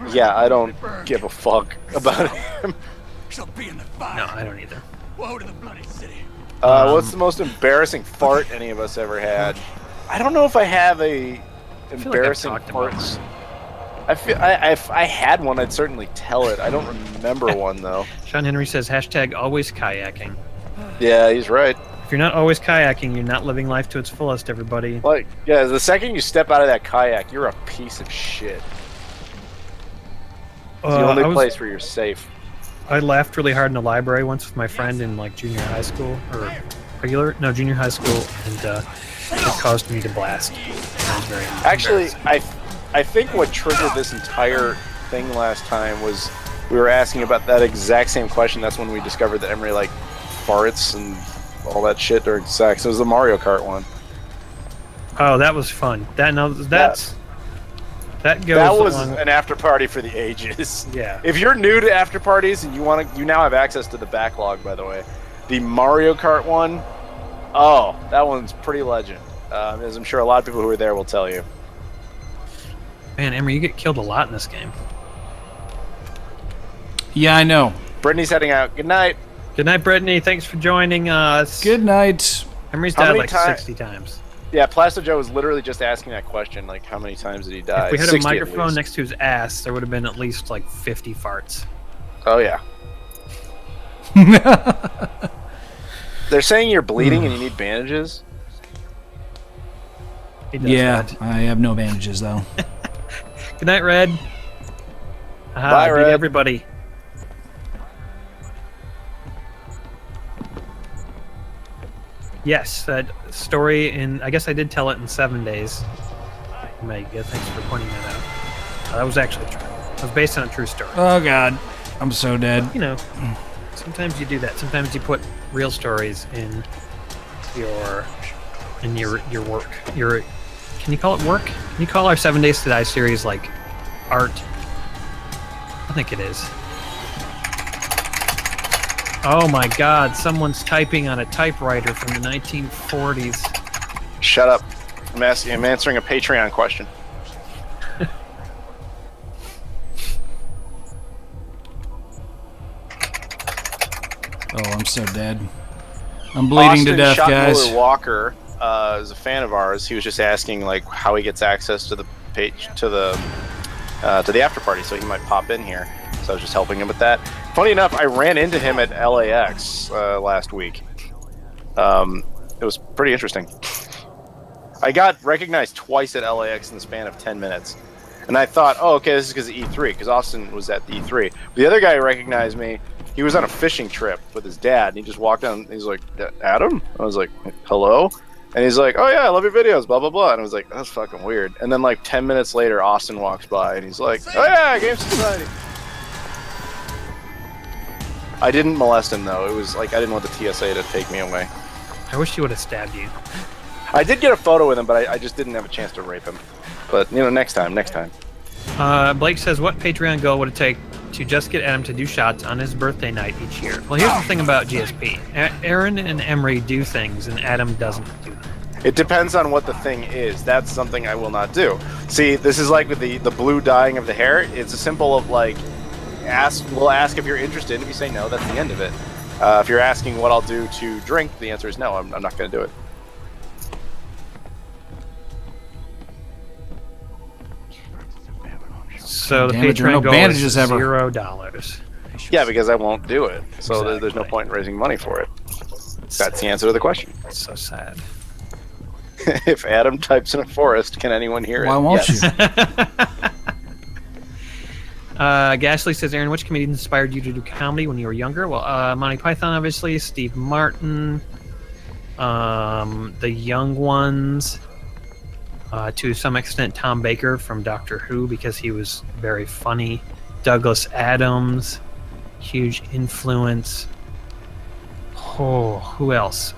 Yeah, I don't give a fuck about him. Shall be in the fire. No, I don't either. Woe to the bloody city. What's the most embarrassing fart any of us ever had? I don't know if I have a feel like I've embarrassing talked about farts. I feel if I had one, I'd certainly tell it. I don't remember one though. Sean Henry says hashtag always kayaking. Yeah, he's right. If you're not always kayaking, you're not living life to its fullest, everybody. Like, yeah, the second you step out of that kayak, you're a piece of shit. It's the only place where you're safe. I laughed really hard in the library once with my friend in like junior high school junior high school, and it caused me to blast. I was very Actually, embarrassed. I think what triggered this entire thing last time was we were asking about that exact same question. That's when we discovered that Emery like farts and all that shit during sex. It was the Mario Kart one. Oh, that was fun. That goes. That was along- an after party for the ages. Yeah. If you're new to after parties and you now have access to the backlog, by the way. The Mario Kart one, oh, that one's pretty legend. As I'm sure a lot of people who were there will tell you. Man, Emery, you get killed a lot in this game. Yeah, I know. Brittany's heading out. Good night. Good night, Brittany. Thanks for joining us. Good night. Emery's How died many like ti- 60 times. Yeah, Plasto Joe was literally just asking that question, like how many times did he die? If we had a 60 at microphone least. next to his ass, there would have been at least like 50 farts. Oh yeah. They're saying you're bleeding and you need bandages. He does Yeah, that. I have no bandages though. Good night, Red. Aha, Bye, I beat Red. everybody. Yes, that story I guess I did tell it in 7 days. Mega, thanks for pointing that out. That was actually true. It was based on a true story. Oh God, I'm so dead. You know, sometimes you do that. Sometimes you put real stories in your work. Can you call it work? Can you call our 7 Days to Die series like art? I think it is. Oh my God! Someone's typing on a typewriter from the 1940s. Shut up. I'm answering a Patreon question. Oh, I'm so dead. I'm bleeding to death, guys. Schottenmiller Walker is a fan of ours. He was just asking like how he gets access to the page to the after party, so he might pop in here. So I was just helping him with that. Funny enough, I ran into him at LAX last week. It was pretty interesting. I got recognized twice at LAX in the span of 10 minutes. And I thought, oh, okay, this is because of E3, because Austin was at the E3. But the other guy recognized me. He was on a fishing trip with his dad, and he just walked down. He's like, Adam? I was like, hello? And he's like, oh, yeah, I love your videos, blah, blah, blah. And I was like, that's fucking weird. And then, like, 10 minutes later, Austin walks by, and he's like, oh, yeah, Game Society. I didn't molest him, though. It was like I didn't want the TSA to take me away. I wish he would have stabbed you. I did get a photo with him, but I just didn't have a chance to rape him. But, you know, next time. Blake says, what Patreon goal would it take to just get Adam to do shots on his birthday night each year? Well, here's the thing about GSP. Aaron and Emery do things, and Adam doesn't do them. It depends on what the thing is. That's something I will not do. See, this is like with the blue dyeing of the hair. It's a simple of like, we'll ask if you're interested. If you say no, that's the end of it. If you're asking what I'll do to drink, the answer is no. I'm not going to do it. So the Damn it, there are Patreon no goal bandages is ever. $0. Yeah, because I won't do it. So there's no Exactly. point in raising money for it. That's the answer to the question. It's so sad. If Adam types in a forest, can anyone hear it? Why won't Yes. you? Gasly says, Aaron, which comedian inspired you to do comedy when you were younger? Well, Monty Python, obviously, Steve Martin, the young ones, to some extent Tom Baker from Doctor Who because he was very funny, Douglas Adams, huge influence. Oh, who else?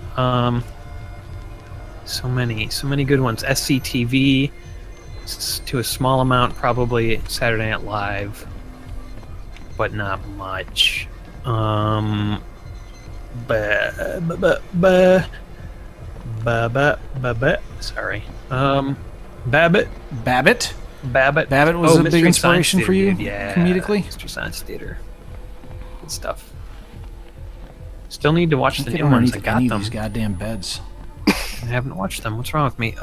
So many good ones. SCTV, to a small amount, probably Saturday Night Live, but not much. Sorry. Babbitt. Babbitt was a big Mystery inspiration Science for you, Theater, yeah, comedically? Mystery Science Theater. Good stuff. Still need to watch the I new don't ones. need I to got any of them. these goddamn beds. I haven't watched them. What's wrong with me?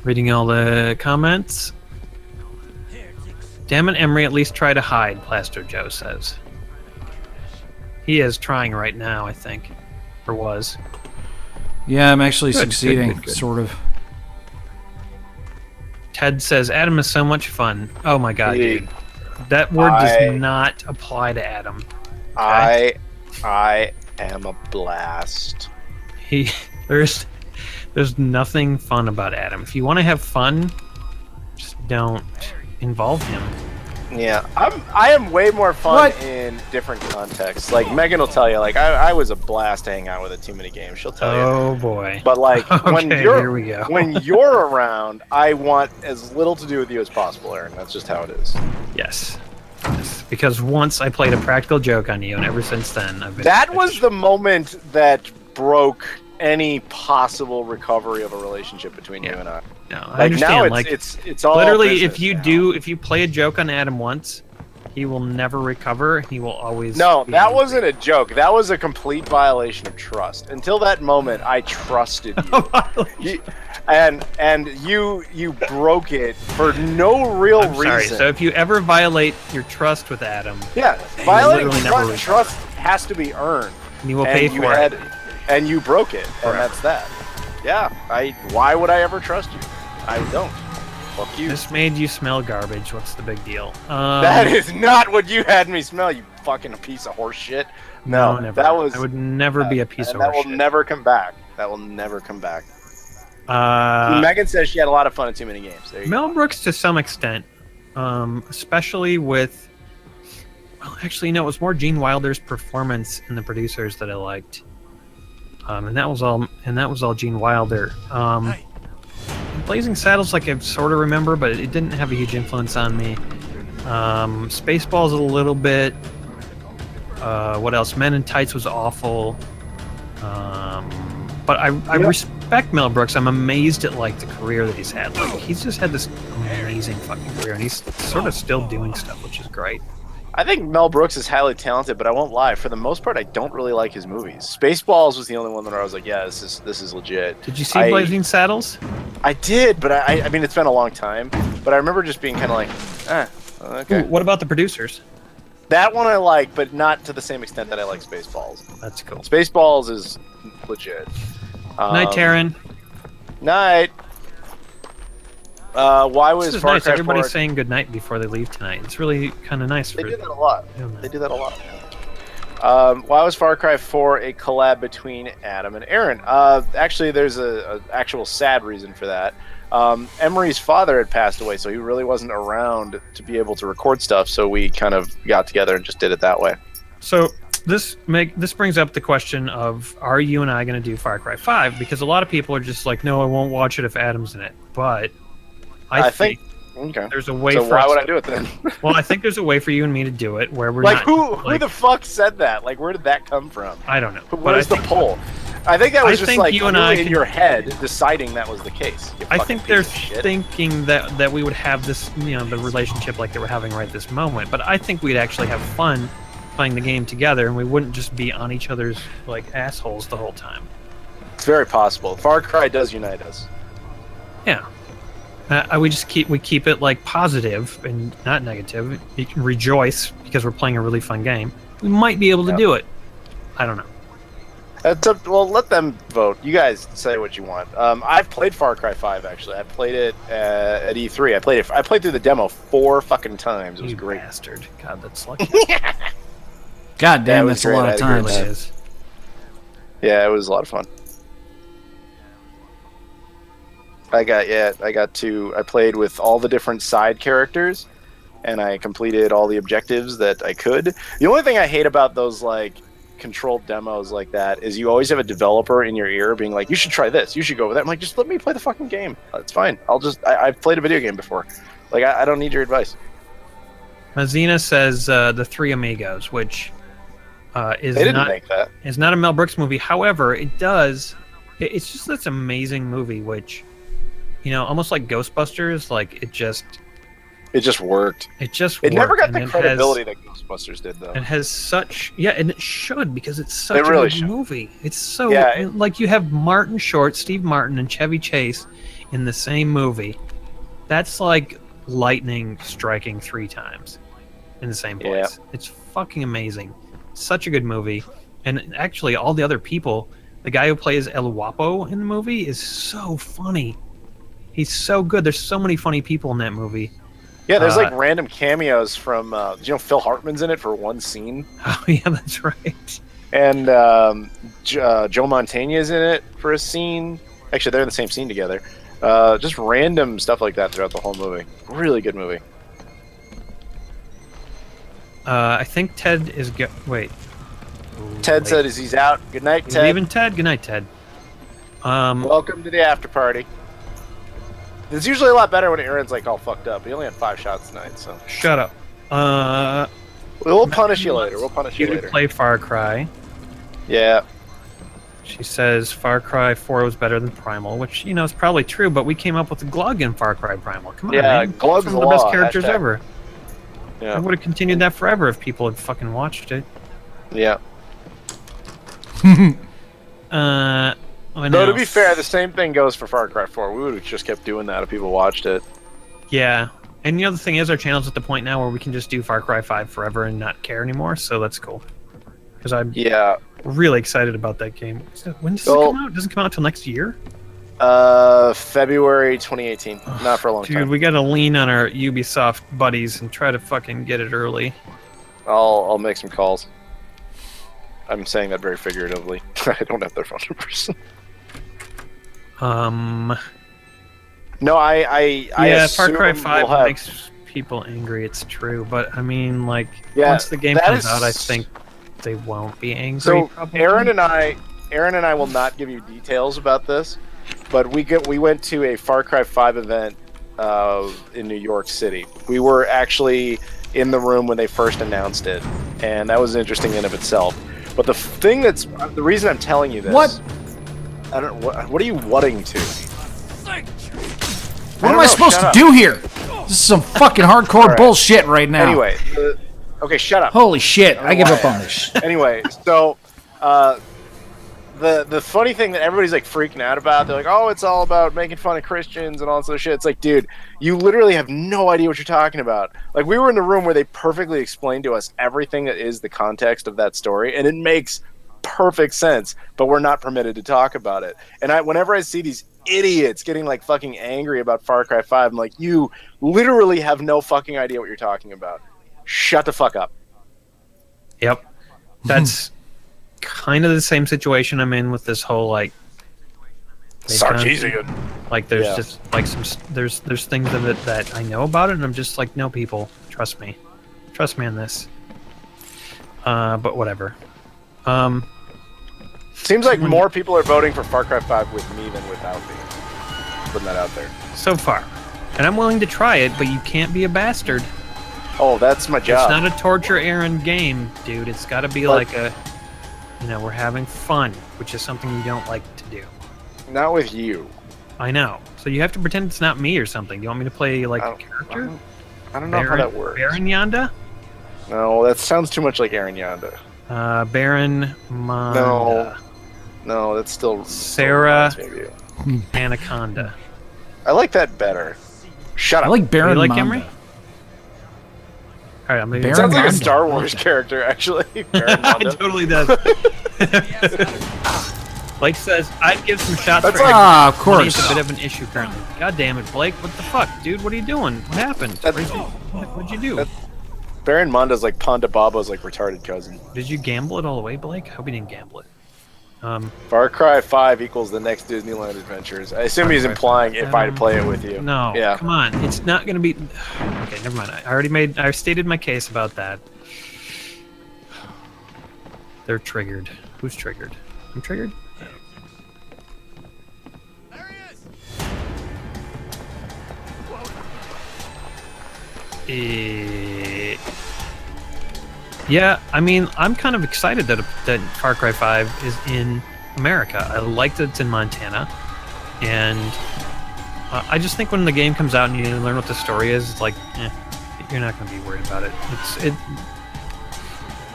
Reading all the comments. Damn it, Emery, at least try to hide, Plaster Joe says. He is trying right now, I think. Or was. Yeah, I'm actually Good, succeeding, good. sort of. Ted says, Adam is so much fun. Oh my god, Hey, dude. That word does not apply to Adam. I am a blast. There's nothing fun about Adam. If you want to have fun, just don't involve him. Yeah, I am way more fun What? in different contexts. Like Megan will tell you, like I was a blast to hang out with at too many games. She'll tell you. Oh boy. But like when Okay, you're here we go. when you're around, I want as little to do with you as possible, Aaron. That's just how it is. Yes. Because once I played a practical joke on you, and ever since then I've been. That was the moment that broke any possible recovery of a relationship between you and I. No, I Like understand. now, Like it's all literally, business if you now. if you play a joke on Adam once, he will never recover. He will always. No, be that angry. wasn't a joke. That was a complete violation of trust. Until that moment, I trusted you. you broke it for no real I'm reason. sorry. So if you ever violate your trust with Adam, Yeah, violating literally never trust has to be earned. you will And pay you for it. and you broke it, and Forever. that's that. Yeah, why would I ever trust you? I don't. Fuck you. This made you smell garbage. What's the big deal? That is not what you had me smell, you fucking piece of horse shit. No, never. that was. I would never be a piece and of that horse will shit. never come back. That will never come back. Megan says she had a lot of fun at too many games. There you Mel go. Brooks to some extent, especially with. Well, actually, no. It was more Gene Wilder's performance and the producers that I liked, and that was all. And that was all Gene Wilder. Blazing Saddles, like I sort of remember, but it didn't have a huge influence on me. Spaceballs a little bit. What else? Men in Tights was awful. But I respect Mel Brooks. I'm amazed at like the career that he's had. Like he's just had this amazing fucking career, and he's sort of still doing stuff, which is great. I think Mel Brooks is highly talented, but I won't lie. For the most part, I don't really like his movies. Spaceballs was the only one where I was like, yeah, this is legit. Did you see Blazing Saddles? I did, but I mean, it's been a long time. But I remember just being kind of like, okay. Ooh, what about The Producers? That one I like, but not to the same extent that I like Spaceballs. That's cool. Spaceballs is legit. Night, Taryn. Night. Why was This is Far nice. Cry Everybody's 4? saying goodnight before they leave tonight. It's really kind of nice. They do that a lot. doing that. They do that a lot. Why was Far Cry 4 a collab between Adam and Aaron? Actually, there's a actual sad reason for that. Emery's father had passed away, so he really wasn't around to be able to record stuff. So we kind of got together and just did it that way. So this brings up the question of, are you and I going to do Far Cry 5? Because a lot of people are just like, no, I won't watch it if Adam's in it. But I think okay. there's a way. So for why us would to- I do it then? Well, I think there's a way for you and me to do it where we're Like not, who the fuck said that? Like where did that come from? I don't know. Where's the poll? I think that was I just think like you and you I in can- your head deciding that was the case. You I fucking think they're piece of shit. thinking that we would have this, the relationship like they were having right this moment. But I think we'd actually have fun playing the game together, and we wouldn't just be on each other's like assholes the whole time. It's very possible. Far Cry does unite us. Yeah. We keep it like positive and not negative. You can rejoice because we're playing a really fun game. We might be able to do it. I don't know. Well, let them vote. You guys say what you want. I've played Far Cry 5 actually. I played it at E3. I played through the demo 4 fucking times. It was You great. bastard. God, that's lucky. God damn, it that's was a great. lot I of had a It great times. really is. Yeah, it was a lot of fun. I played with all the different side characters, and I completed all the objectives that I could. The only thing I hate about those like controlled demos like that is you always have a developer in your ear being like, you should try this, you should go with that. I'm like, just let me play the fucking game. It's fine. I've played a video game before. Like, I don't need your advice. Mazina says The Three Amigos, which They didn't make that. is not a Mel Brooks movie. However, it does. It's just this amazing movie, which, almost like Ghostbusters, like it just worked. It Never got and the it credibility that Ghostbusters did, though. It has such, and it should, because it's such It really a good should. movie. It's so, Yeah, like you have Martin Short, Steve Martin, and Chevy Chase in the same movie. That's like lightning striking 3 times in the same place. Yeah. It's fucking amazing. Such a good movie. And actually, all the other people, the guy who plays El Guapo in the movie is so funny. He's so good. There's so many funny people in that movie. Yeah, there's like random cameos from, Phil Hartman's in it for one scene. Oh, yeah, that's right. And Joe Mantegna's in it for a scene. Actually, they're in the same scene together. Just random stuff like that throughout the whole movie. Really good movie. I think Ted is... Wait. Ted Wait. said he's out. Good night, You Ted. leaving, Ted? Good night, Ted. Welcome to the after party. It's usually a lot better when Aaron's like all fucked up. He only had 5 shots tonight, so Shut up. we'll punish you later. We'll punish you You later. play Far Cry. Yeah. She says Far Cry 4 was better than Primal, which, is probably true, but we came up with Glug in Far Cry Primal. Come on, Yeah, man. Glug's Some of the best law, characters hashtag. ever. I Yeah. would have continued that forever if people had fucking watched it. Yeah. What Though to else? be fair, the same thing goes for Far Cry 4. We would have just kept doing that if people watched it. Yeah. And the thing is, our channel's at the point now where we can just do Far Cry 5 forever and not care anymore, so that's cool. Because I'm Yeah. really excited about that game. When does it Well- come out? It doesn't come out until next year? February 2018. Not for a long Dude, time. we gotta lean on our Ubisoft buddies and try to fucking get it early. I'll make some calls. I'm saying that very figuratively. I don't have their phone numbers. No, I Yeah, Far assume Cry 5 we'll have- makes people angry, it's true. But, I mean, like, Yeah, once the game that comes is- out, I think they won't be angry. So probably. Aaron and I will not give you details about this, but we went to a Far Cry 5 event in New York City. We were actually in the room when they first announced it, and that was interesting in of itself. But the reason I'm telling you this. What? I don't. What are you whatting to? What am I supposed to do here? This is some fucking hardcore bullshit right now. Anyway, okay, shut up. Holy shit! I give up on this. Anyway, so the funny thing that everybody's like freaking out about, they're like, oh, it's all about making fun of Christians and all this other shit. It's like, dude, you literally have no idea what you're talking about. Like, we were in the room where they perfectly explained to us everything that is the context of that story, and it makes perfect sense, but we're not permitted to talk about it. And whenever I see these idiots getting like fucking angry about Far Cry 5, I'm like, you literally have no fucking idea what you're talking about. Shut the fuck up. Yep. That's kind of the same situation I'm in with this whole like Sarkeesian. Like there's just like there's things of it that I know about it, and I'm just like, no, people, trust me on this. But whatever. Seems like more people are voting for Far Cry 5 with me than without me. Putting that out there. So far. And I'm willing to try it, but you can't be a bastard. Oh, that's my job. It's not a torture Aaron game, dude. It's got to be like a, we're having fun, which is something you don't like to do. Not with you. I know. So you have to pretend it's not me or something. You want me to play like a character? I don't know how that works. Baron Yonda? No, that sounds too much like Aaron Yonda. Baron Manda. No, that's still Sarah Anaconda. I like that better. Shut up. I like Baron You like Manda. Emery? All right, I'm Baron Sounds like a Manda. Star Wars character, actually. Baron Manda. It totally does. Blake says, I'd give some shots That's for like- everyone. of course. It's a bit of an issue currently. God damn it, Blake. What the fuck? Dude, what are you doing? What happened? What'd you do? Baron Manda's like Ponda Baba's like retarded cousin. Did you gamble it all the way, Blake? I hope you didn't gamble it. Far Cry 5 equals the next Disneyland Adventures. I assume he's implying if I play it with you. No, Yeah. come on. It's not going to be... Okay, never mind. I stated my case about that. They're triggered. Who's triggered? I'm triggered? There he is. Yeah, I mean, I'm kind of excited that Far Cry 5 is in America. I like that it's in Montana, and I just think when the game comes out and you learn what the story is, it's like, you're not going to be worried about it. It's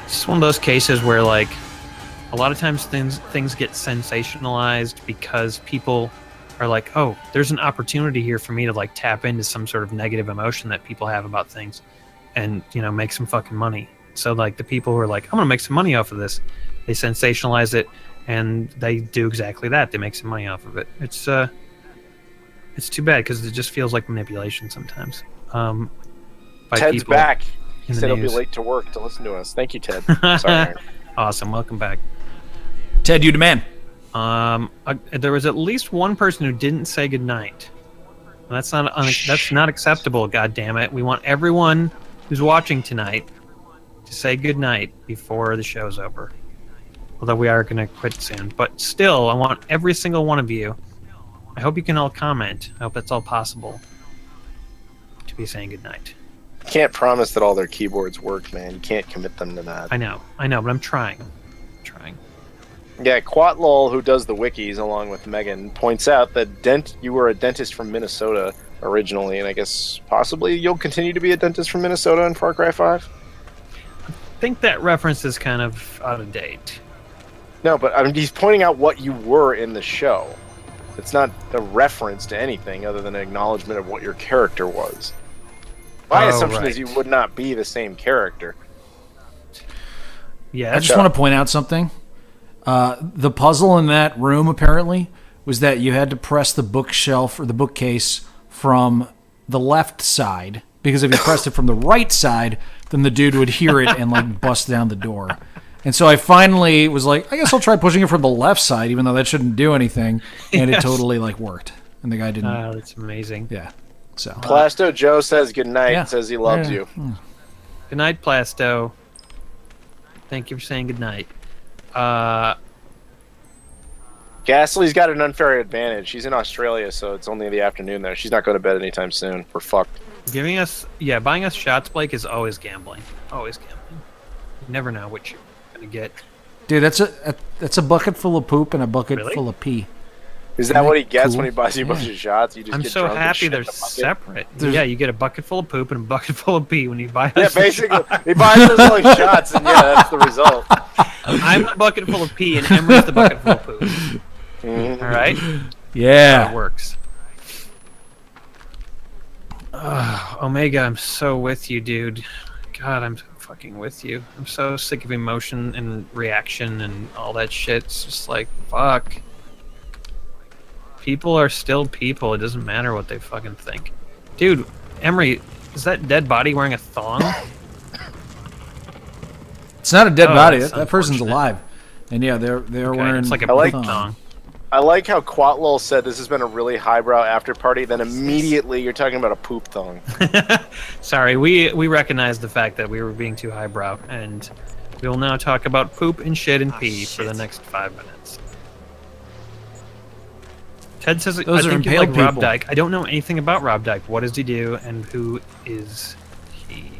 just one of those cases where, like, a lot of times things get sensationalized because people are like, oh, there's an opportunity here for me to like tap into some sort of negative emotion that people have about things, and make some fucking money. So like the people who are like, I'm gonna make some money off of this, they sensationalize it, and they do exactly that. They make some money off of it. It's too bad because it just feels like manipulation sometimes. By Ted's people back. in He the said he'll be news. late to work to listen to us. Thank you, Ted. Sorry. Awesome, welcome back. Ted, you demand. There was at least one person who didn't say goodnight. That's not acceptable. God damn it! We want everyone who's watching tonight to say goodnight before the show's over. Although we are going to quit soon, but still, I want every single one of you. I hope you can all comment. I hope that's all possible. To be saying goodnight. Can't promise that all their keyboards work, man. You can't commit them to that. I know, but I'm trying. Yeah, Quatlol, who does the wikis along with Megan, points out that you were a dentist from Minnesota originally, and I guess possibly you'll continue to be a dentist from Minnesota in Far Cry 5? I think that reference is kind of out of date. No, but I mean, he's pointing out what you were in the show. It's not a reference to anything other than an acknowledgement of what your character was. My assumption is you would not be the same character. Yeah, I just want to point out something. The puzzle in that room apparently was that you had to press the bookshelf or the bookcase from the left side, because if you pressed it from the right side, then the dude would hear it and like bust down the door. And so I finally was like, I guess I'll try pushing it from the left side, even though that shouldn't do anything. And it totally like worked. And the guy didn't. That's amazing. Yeah. So Plasto Joe says goodnight, Yeah. says he loves you. Good night, Plasto. Thank you for saying good night. Ghastly's got an unfair advantage. She's in Australia, so it's only in the afternoon there. She's not going to bed anytime soon. We're fucked. Buying us shots, Blake, is always gambling. Always gambling. You never know what you're gonna get. dude, that's a bucket full of poop and a bucket Really? full of pee. Is that what he gets Cool. when he buys you a bunch Yeah. of shots? You just I'm get so drunk and happy shit they're in a bucket? separate. Yeah, you get a bucket full of poop and a bucket full of pee when you buy Yeah, us a basically, shot. he buys us all these shots, and yeah, that's the result. I'm the bucket full of pee and Emery's the bucket full of poop. Mhm. All right? That's how it Yeah. works. Omega, I'm so with you, dude. God, I'm fucking with you. I'm so sick of emotion and reaction and all that shit. It's just like, fuck. People are still people. It doesn't matter what they fucking think. Dude, Emery, is that dead body wearing a thong? It's not a dead Oh, body. that's That person's unfortunate. alive. And yeah, they're Okay, wearing. it's like a I like poop thong. I like how Quatlol said this has been a really highbrow after party. Then immediately you're talking about a poop thong. Sorry, we recognize the fact that we were being too highbrow, and we will now talk about poop and shit and pee for the next 5 minutes. Ted says, Those I are think you like impaled Rob people. Dyke. I don't know anything about Rob Dyke. What does he do, and who is he?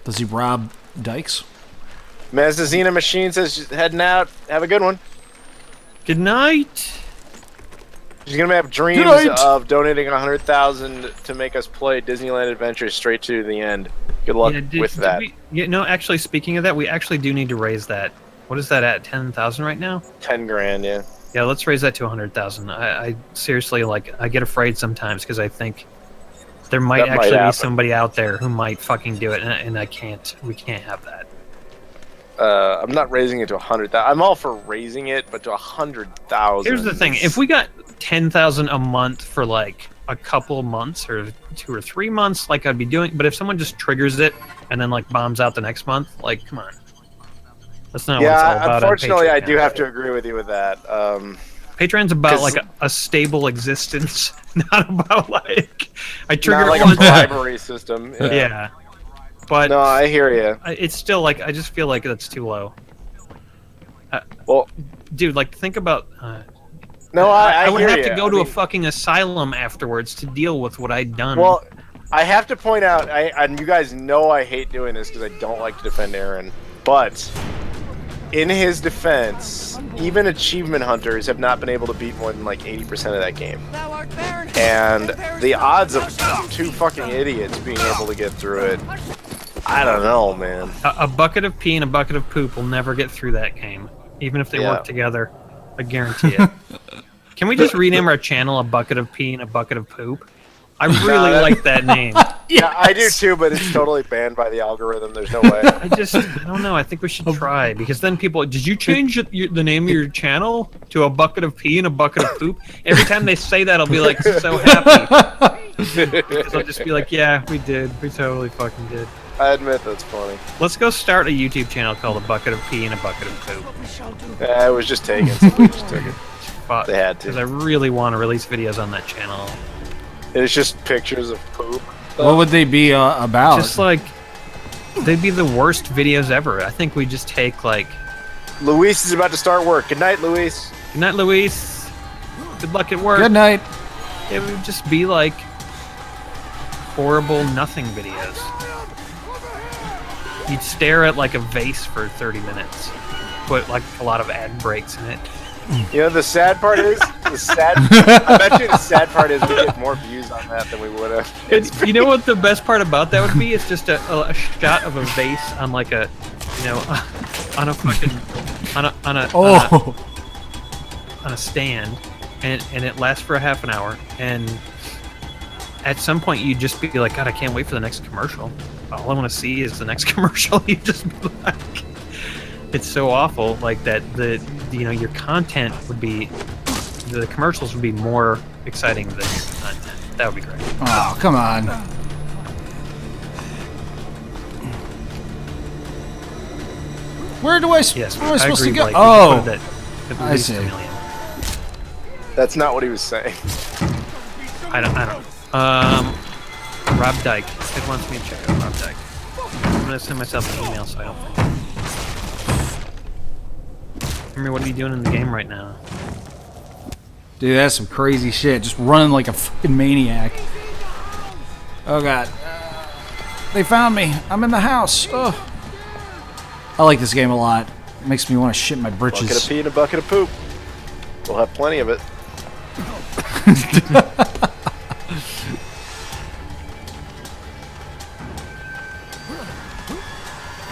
Does he rob dykes? Mazazina Machine says she's heading out. Have a good one. Good night. She's gonna have dreams night. of donating 100,000 to make us play Disneyland Adventure straight to the end. Good luck with that. Actually, speaking of that, we actually do need to raise that. What is that at? 10,000 right now? 10 grand, yeah. Yeah, let's raise that to 100,000. I seriously, like, I get afraid sometimes because I think there might That might actually be happen. somebody out there who might fucking do it, and I can't. We can't have that. I'm not raising it to 100,000. I'm all for raising it, but to 100,000. Here's the thing: if we got 10,000 a month for like a couple months or 2 or 3 months, like I'd be doing. But if someone just triggers it and then like bombs out the next month, like, come on, that's not what it's all Yeah, about. on unfortunately, I Patreon. do have to agree with you with that. Patreon's about 'Cause- like a stable existence, not about like I trigger Not like it a once. bribery system. Yeah, but No, I hear you. it's still like I just feel like that's too low. Well, Dude, like think about. no, I would hear have ya. to go I to a mean, fucking asylum afterwards to deal with what I'd done. Well, I have to point out, and you guys know I hate doing this because I don't like to defend Aaron, but in his defense, even achievement hunters have not been able to beat more than like 80% of that game. And the odds of 2 fucking idiots being able to get through it, I don't know, man. A bucket of pee and a bucket of poop will never get through that game, even if they Yeah. work together. I guarantee it. Can we just rename our channel "A Bucket of Pee and a Bucket of Poop"? I really that- like that name. Yeah, I do too, but it's totally banned by the algorithm. There's no way. I don't know. I think we should try because then people. Did you change the name of your channel to "A Bucket of Pee and a Bucket of Poop"? Every time they say that, I'll be like so happy because I'll just be like, "Yeah, we did. We totally fucking did." I admit that's funny. Let's go start a YouTube channel called "A Bucket of Pee and a Bucket of Poop." It was just taken. Somebody just took it. They had to. Because I really want to release videos on that channel. It's just pictures of poop. What would they be about? Just like they'd be the worst videos ever. I think we just take like, Luis is about to start work. Good night, Luis. good night, Luis. Good luck at work. Good night. It would just be like horrible nothing videos. You'd stare at like a vase for 30 minutes. Put like a lot of ad breaks in it. You know, the sad part is, I bet you the sad part is we get more views on that than we would have. You know what the best part about that would be? It's just a shot of a vase on like a, you know, on a fucking, on a stand, and it lasts for a half an hour, and at some point you'd just be like, God, I can't wait for the next commercial. All I want to see is the next commercial. You just be like, it's so awful, like that your content would be, the commercials would be more exciting than your content. That would be great. Oh, come on. Where do I? Yes, Where am I supposed to agree, go? Blake. We should put it Oh, at I least see. 1 million. That's not what he was saying. I don't know. Rob Dyke. It wants me to check out Rob Dyke. I'm gonna send myself an email so I don't forget. Henry, what are you doing in the game right now? dude, that's some crazy shit. Just running like a fucking maniac. Oh god, they found me. I'm in the house. Oh, I like this game a lot. Makes me want to shit my Bucket of britches. pee and a bucket of poop. We'll have plenty of it.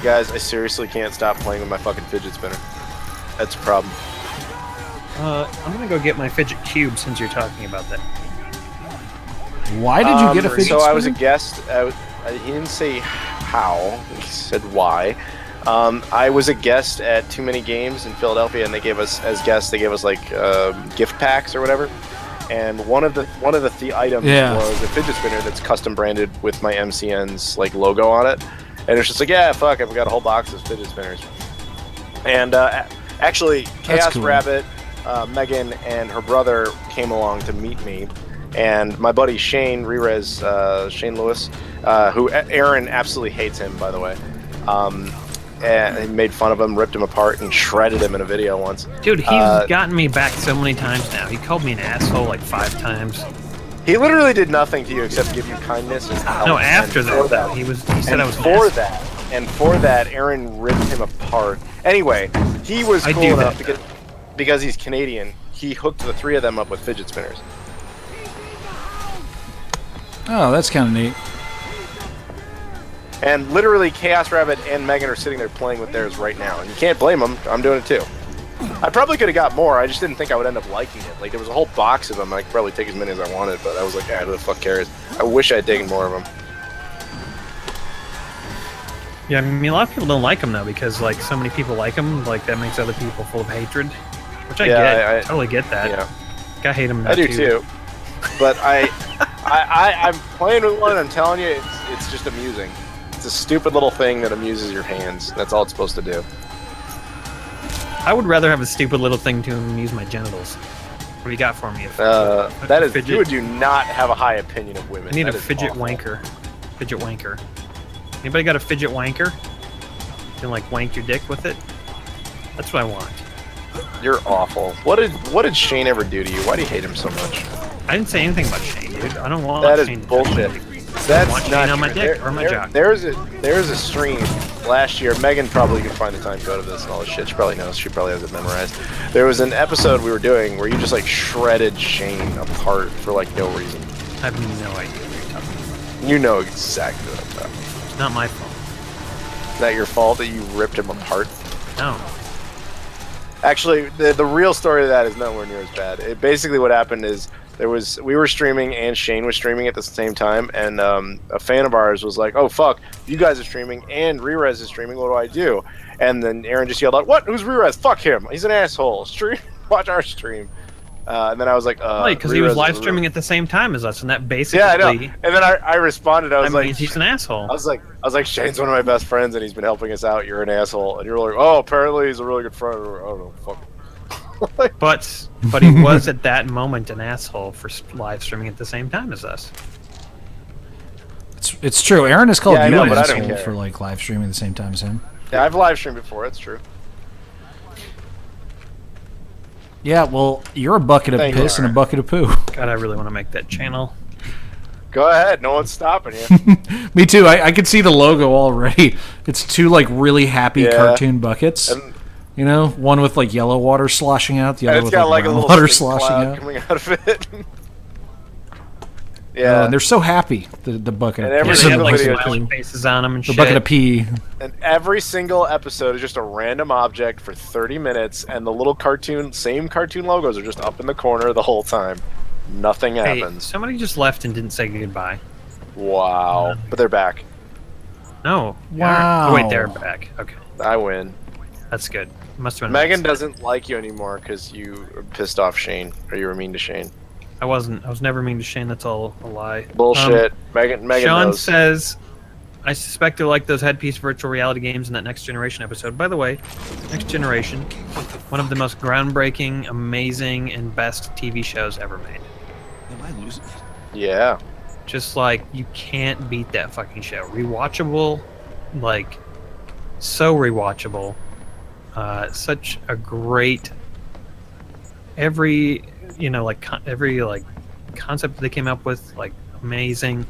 Guys, I seriously can't stop playing with my fucking fidget spinner. That's a problem. I'm gonna go get my fidget cube since you're talking about that. Why did you get a fidget So spinner? I was a guest. He didn't say how. He said why. I was a guest at Too Many Games in Philadelphia, and they gave us, as guests, they gave us like gift packs or whatever. And one of the items was a fidget spinner that's custom branded with my MCN's like logo on it. And it's just like, yeah, fuck, I've got a whole box of fidget spinners. And actually, Chaos cool. Rabbit, Megan, and her brother came along to meet me. And my buddy Shane Rerez, Shane Lewis, who Aaron absolutely hates him, by the way. And he made fun of him, ripped him apart, and shredded him in a video once. Dude, he's gotten me back so many times now. He called me an asshole like 5 times. He literally did nothing to you except give you kindness and help. No, after And that, for though, he said I was an for asshole. for that, Aaron ripped him apart. Anyway, he was I cool do enough that, because he's Canadian. He hooked the 3 of them up with fidget spinners. Oh, that's kind of neat. And literally, Chaos Rabbit and Megan are sitting there playing with theirs right now. And you can't blame them. I'm doing it too. I probably could have got more. I just didn't think I would end up liking it. Like, there was a whole box of them. I could probably take as many as I wanted, but I was like, who the fuck cares? I wish I had taken more of them. Yeah, I mean, a lot of people don't like him though because like so many people like him, like that makes other people full of hatred, which I get. I totally get that. Yeah, I hate him now I do too. But I'm playing with one. And I'm telling you, it's just amusing. It's a stupid little thing that amuses your hands. That's all it's supposed to do. I would rather have a stupid little thing to amuse my genitals. What do you got for me? You do not have a high opinion of women. I need That a is fidget awful. wanker. Fidget wanker. Anybody got a fidget wanker? You can like wank your dick with it? That's what I want. You're awful. What did Shane ever do to you? Why do you hate him so much? I didn't say anything about Shane, dude. I don't want That is Shane to touch bullshit. me. That's want Shane not on my true. dick or my jock. There's a stream last year. Megan probably can find the time to go to this and all this shit. She probably knows. She probably has it memorized. There was an episode we were doing where you just like shredded Shane apart for like no reason. I have no idea what you're talking about. You know exactly what I'm talking about. It's not my fault. Is that your fault that you ripped him apart? No. Actually, the real story of that is nowhere near as bad. Basically what happened is we were streaming and Shane was streaming at the same time, and a fan of ours was like, "Oh fuck, you guys are streaming and Rerez is streaming. What do I do?" And then Aaron just yelled out, "What? Who's Rerez? Fuck him. He's an asshole. watch our stream." And then I was like, because he was live streaming at the same time as us, and that basically. Yeah, I know. And then I responded. I was like, means he's an asshole. I was like, Shane's one of my best friends, and he's been helping us out. You're an asshole, and you're like, oh, apparently he's a really good friend. I don't know, fuck. But he was at that moment an asshole for live streaming at the same time as us. It's true. Aaron has called Yeah, I you know, an but I don't asshole care. for like live streaming at the same time as him. Yeah, I've live streamed before. That's true. Yeah, well, you're a bucket of Thank you, piss and a Aaron. bucket of poo. God, I really want to make that channel. Go ahead. No one's stopping you. Me too. I could see the logo already. It's 2 like really happy Yeah. cartoon buckets. And- You know, one with like yellow water sloshing out, the other And it's with got like a brown little water stink sloshing cloud out. coming out of it. Oh, Yeah. and they're so happy. The bucket And of every piss They and have the single like bucket of video smiling poo. faces on them and The shit. bucket of pee. And every single episode is just a random object for 30 minutes, and the little same cartoon logos are just up in the corner the whole time. Nothing Hey, happens. somebody just left and didn't say goodbye. Wow. But they're back. No. Wow. Oh, wait, they're back. Okay, I win. that's good. Must have been Megan nice. doesn't like you anymore because you pissed off Shane, or you were mean to Shane. I wasn't. I was never mean to Shane. That's all a lie. Bullshit. Megan Sean knows. says, I suspect they'll like those headpiece virtual reality games in that Next Generation episode. By the way, Next Generation, one of the most groundbreaking, amazing, and best TV shows ever made. Am I losing it? Yeah. Just like, you can't beat that fucking show. Rewatchable, like, so rewatchable. Such a great, every concept they came up with, like, amazing.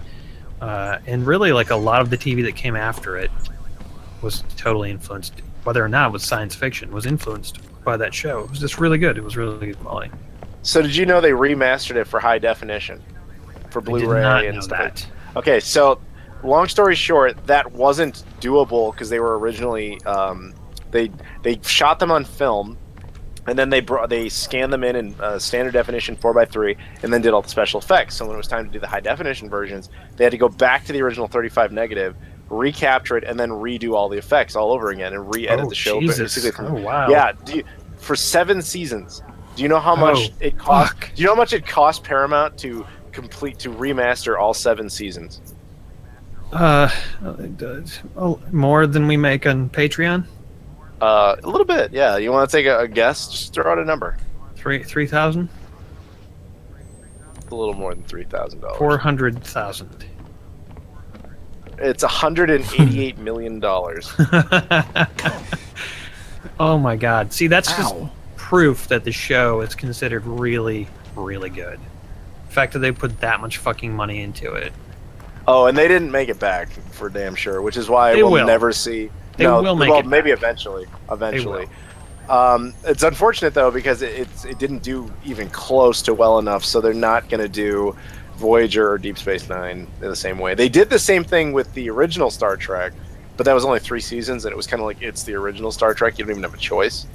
And really, like, a lot of the TV that came after it was totally influenced whether or not it was science fiction, was influenced by that show. It was just really good. It was really good quality. So did you know they remastered it for high definition, for I Blu-ray did not and know stuff? that. Okay, so long story short, that wasn't doable because they were originally they shot them on film, and then they scanned them in standard definition 4:3, and then did all the special effects. So when it was time to do the high definition versions, they had to go back to the original 35 negative, recapture it, and then redo all the effects all over again and re-edit the show. Jesus. Basically from, Wow. Yeah, for 7 seasons. Do you know how much it cost? Fuck. Do you know how much it cost Paramount to remaster all 7 seasons? More than we make on Patreon. A little bit, yeah. You want to take a guess? Just throw out a number. 3,000. A little more than $3,000. 400,000. It's $188 million. Oh my God! See, that's just Ow. proof that the show is considered really, really good. The fact that they put that much fucking money into it. Oh, and they didn't make it back for damn sure, which is why They we'll will. never see. They will make it maybe back. eventually. Eventually. will. It's unfortunate though because it didn't do even close to well enough, so they're not going to do Voyager or Deep Space Nine in the same way. They did the same thing with the original Star Trek, but that was only 3 seasons, and it was kind of like it's the original Star Trek. You don't even have a choice.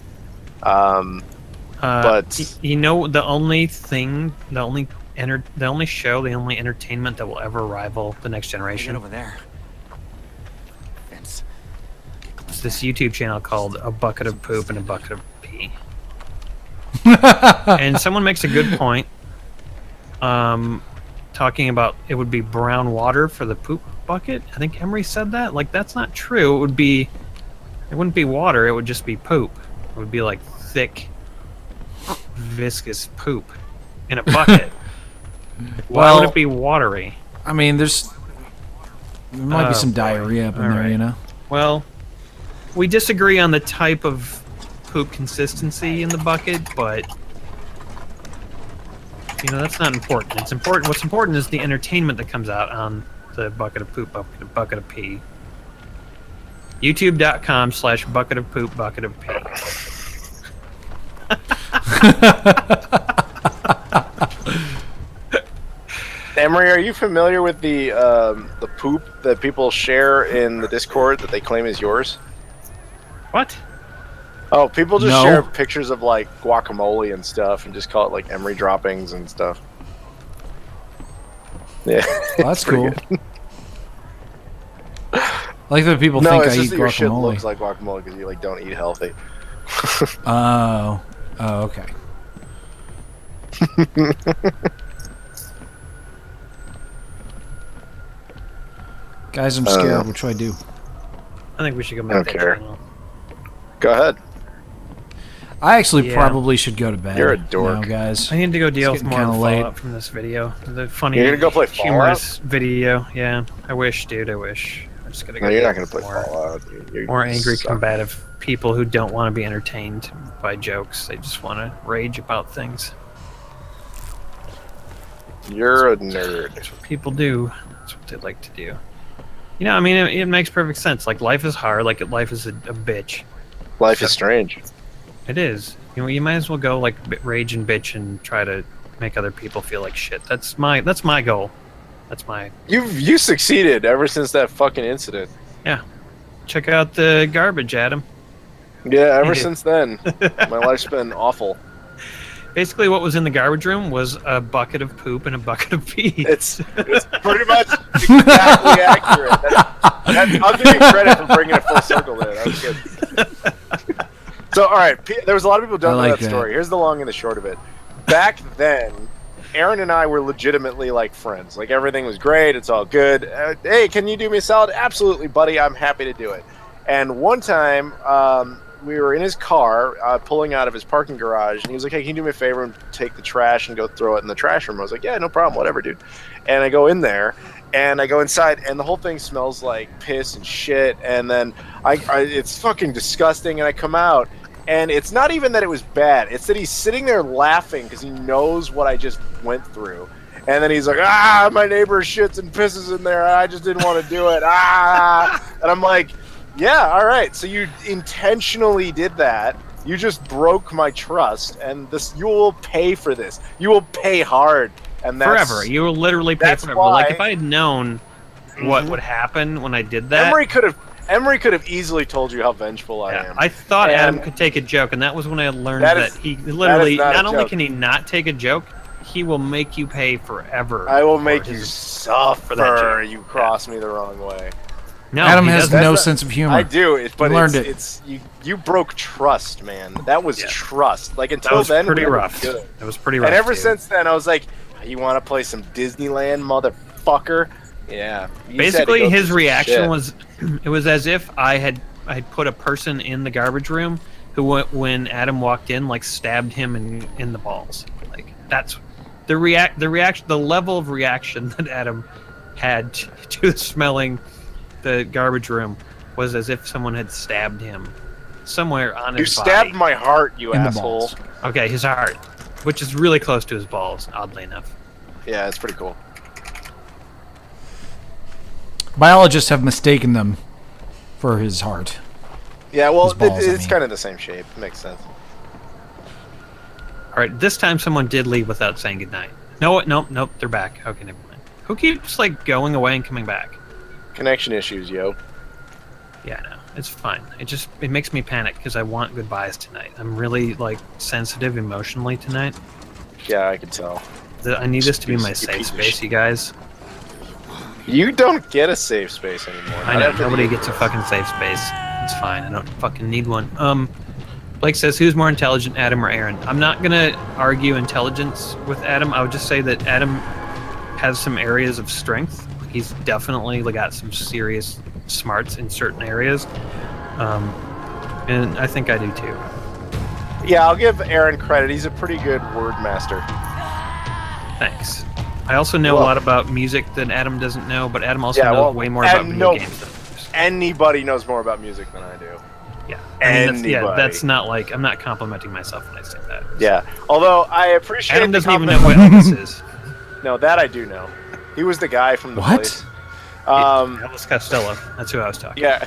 But You know, the only thing, the only show, the only entertainment that will ever rival The Next Generation over there. Fence. is this YouTube channel called A Bucket of Poop and a Bucket of Pee. And someone makes a good point, talking about it would be brown water for the poop bucket. I think Emery said that. Like, that's not true. It wouldn't be water. It would just be poop. It would be like thick, viscous poop in a bucket. Why Well- would it be watery? I mean, there might be some boy. diarrhea up in All there, right. you know? Well, we disagree on the type of poop consistency in the bucket, but you know, that's not important. It's important. What's important is the entertainment that comes out on the bucket of poop, bucket of pee. YouTube.com/bucket of poop, bucket of pee. Emery, are you familiar with the poop that people share in the Discord that they claim is yours? What? Oh, people just No. share pictures of like guacamole and stuff, and just call it like Emery droppings and stuff. Yeah, Well, that's it's pretty cool. good. I like that people No, think it's I just eat that your shit guacamole. looks like guacamole because you like don't eat healthy. Oh, okay. Guys, I'm scared. What should I do? I think we should go I back don't to that care. channel. Go ahead. I actually Yeah. probably should go to bed. You're a dork. now, guys. I need to go deal It's with getting more kinda late. fallout from this video. The funny, You're gonna go play Fallout? humorous video. Yeah, I wish, dude. I wish. I'm just gonna go. No, you're deal not gonna with play more, Fallout. You more angry, suck. combative people who don't want to be entertained by jokes. They just want to rage about things. You're a nerd. That's what people do. That's what they like to do. You know, I mean, it makes perfect sense. Like, life is hard. Like, life is a bitch. Life is strange. It is. You know, you might as well go like rage and bitch and try to make other people feel like shit. That's my goal. That's my You succeeded ever since that fucking incident. check out the garbage, Adam. Yeah, ever You did. since then, my life's been awful. Basically, what was in the garbage room was a bucket of poop and a bucket of pee. It's pretty much exactly accurate. I'll give you credit for bringing it full circle there. That was good. So, all right, there was a lot of people who don't I know like that that. story. Here's the long and the short of it. Back then, Aaron and I were legitimately like friends. Like, everything was great. It's all good. Hey, can you do me a solid? Absolutely, buddy. I'm happy to do it. And one time, we were in his car, pulling out of his parking garage, and he was like, hey, can you do me a favor and take the trash and go throw it in the trash room? I was like, yeah, no problem, whatever, dude. And I go in there, and I go inside, and the whole thing smells like piss and shit, and then it's fucking disgusting, and I come out, and it's not even that it was bad, it's that he's sitting there laughing because he knows what I just went through. And then he's like, my neighbor shits and pisses in there, I just didn't want to do it, And I'm like, Yeah, all right. So you intentionally did that. You just broke my trust, and you will pay for this. You will pay hard, and that's Forever. You will literally pay that's forever. Like why- if I had known what Mhm. would happen when I did that. Emery could have easily told you how vengeful I am. I thought And- Adam could take a joke, and that was when I learned That that, is- he literally not a not only joke. can he not take a joke, he will make you pay forever. I will for make you his- suffer. that joke. You cross me the wrong way. No, Adam he has doesn't. no That's sense of humor. I do, but learned it's you broke trust, man. That was Yeah. trust. Like That until was then, pretty we were rough. good. That was pretty rough. And ever dude. since then, I was like, "You want to play some Disneyland, motherfucker?" Yeah. You said to Basically, go his through some reaction shit. was, it was as if I had put a person in the garbage room who, when Adam walked in, like stabbed him in the balls. Like that's the reaction, the level of reaction that Adam had to smelling the garbage room was as if someone had stabbed him somewhere on You his stabbed body. my heart, you In the asshole. balls. Okay, his heart, which is really close to his balls, oddly enough. Yeah, it's pretty cool. Biologists have mistaken them for his heart. Yeah, well, His balls, I it's mean. kind of the same shape. Makes sense. All right, this time someone did leave without saying goodnight. Nope, they're back. Okay, never mind. Who keeps like going away and coming back? Connection issues, yo. Yeah, no, it's fine. It makes me panic because I want goodbyes tonight. I'm really like sensitive emotionally tonight. Yeah, I can tell. I need this to be my You safe piece of space, shit. you guys. You don't get a safe space anymore. I Not know after nobody the- gets a fucking safe space. It's fine. I don't fucking need one. Blake says, "Who's more intelligent, Adam or Aaron?" I'm not gonna argue intelligence with Adam. I would just say that Adam has some areas of strength. He's definitely got some serious smarts in certain areas, and I think I do too. Yeah, I'll give Aaron credit. He's a pretty good word master. Thanks. I also know Well- a lot about music that Adam doesn't know, but Adam also Yeah, knows well, way more and about video no- games than others. Anybody knows more about music than I do. Yeah, Anybody. that's not like I'm not complimenting myself when I say that. Yeah. Although I appreciate Adam the doesn't even compliment- know what Elvis is. No, that I do know. He was the guy from the What? place. Elvis Costello. That's who I was talking. Yeah.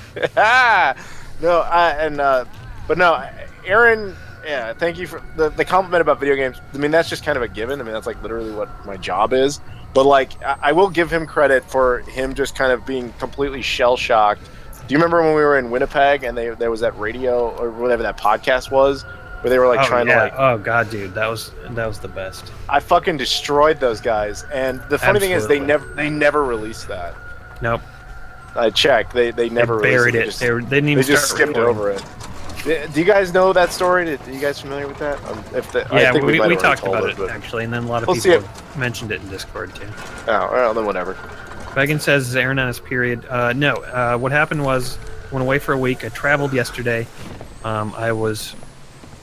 But no, Aaron. Yeah, thank you for the compliment about video games. I mean, that's just kind of a given. I mean, that's like literally what my job is. But like, I will give him credit for him just kind of being completely shell shocked. Do you remember when we were in Winnipeg and there was that radio or whatever that podcast was, where they were like trying to like, Oh god, dude, that was the best. I fucking destroyed those guys. And the funny thing is, Absolutely. they never released that. Nope. I checked. They never They buried released it. Just- They didn't even They just start skipped recording. over it. Do you guys know that story? Are you guys familiar with that? I Yeah, think we might have talked already about told it but- actually, and then a lot of We'll see people mentioned it in Discord too. Oh, well, then whatever. Megan says, "Is Aaron on his period?" No. What happened was, went away for a week. I traveled yesterday. I was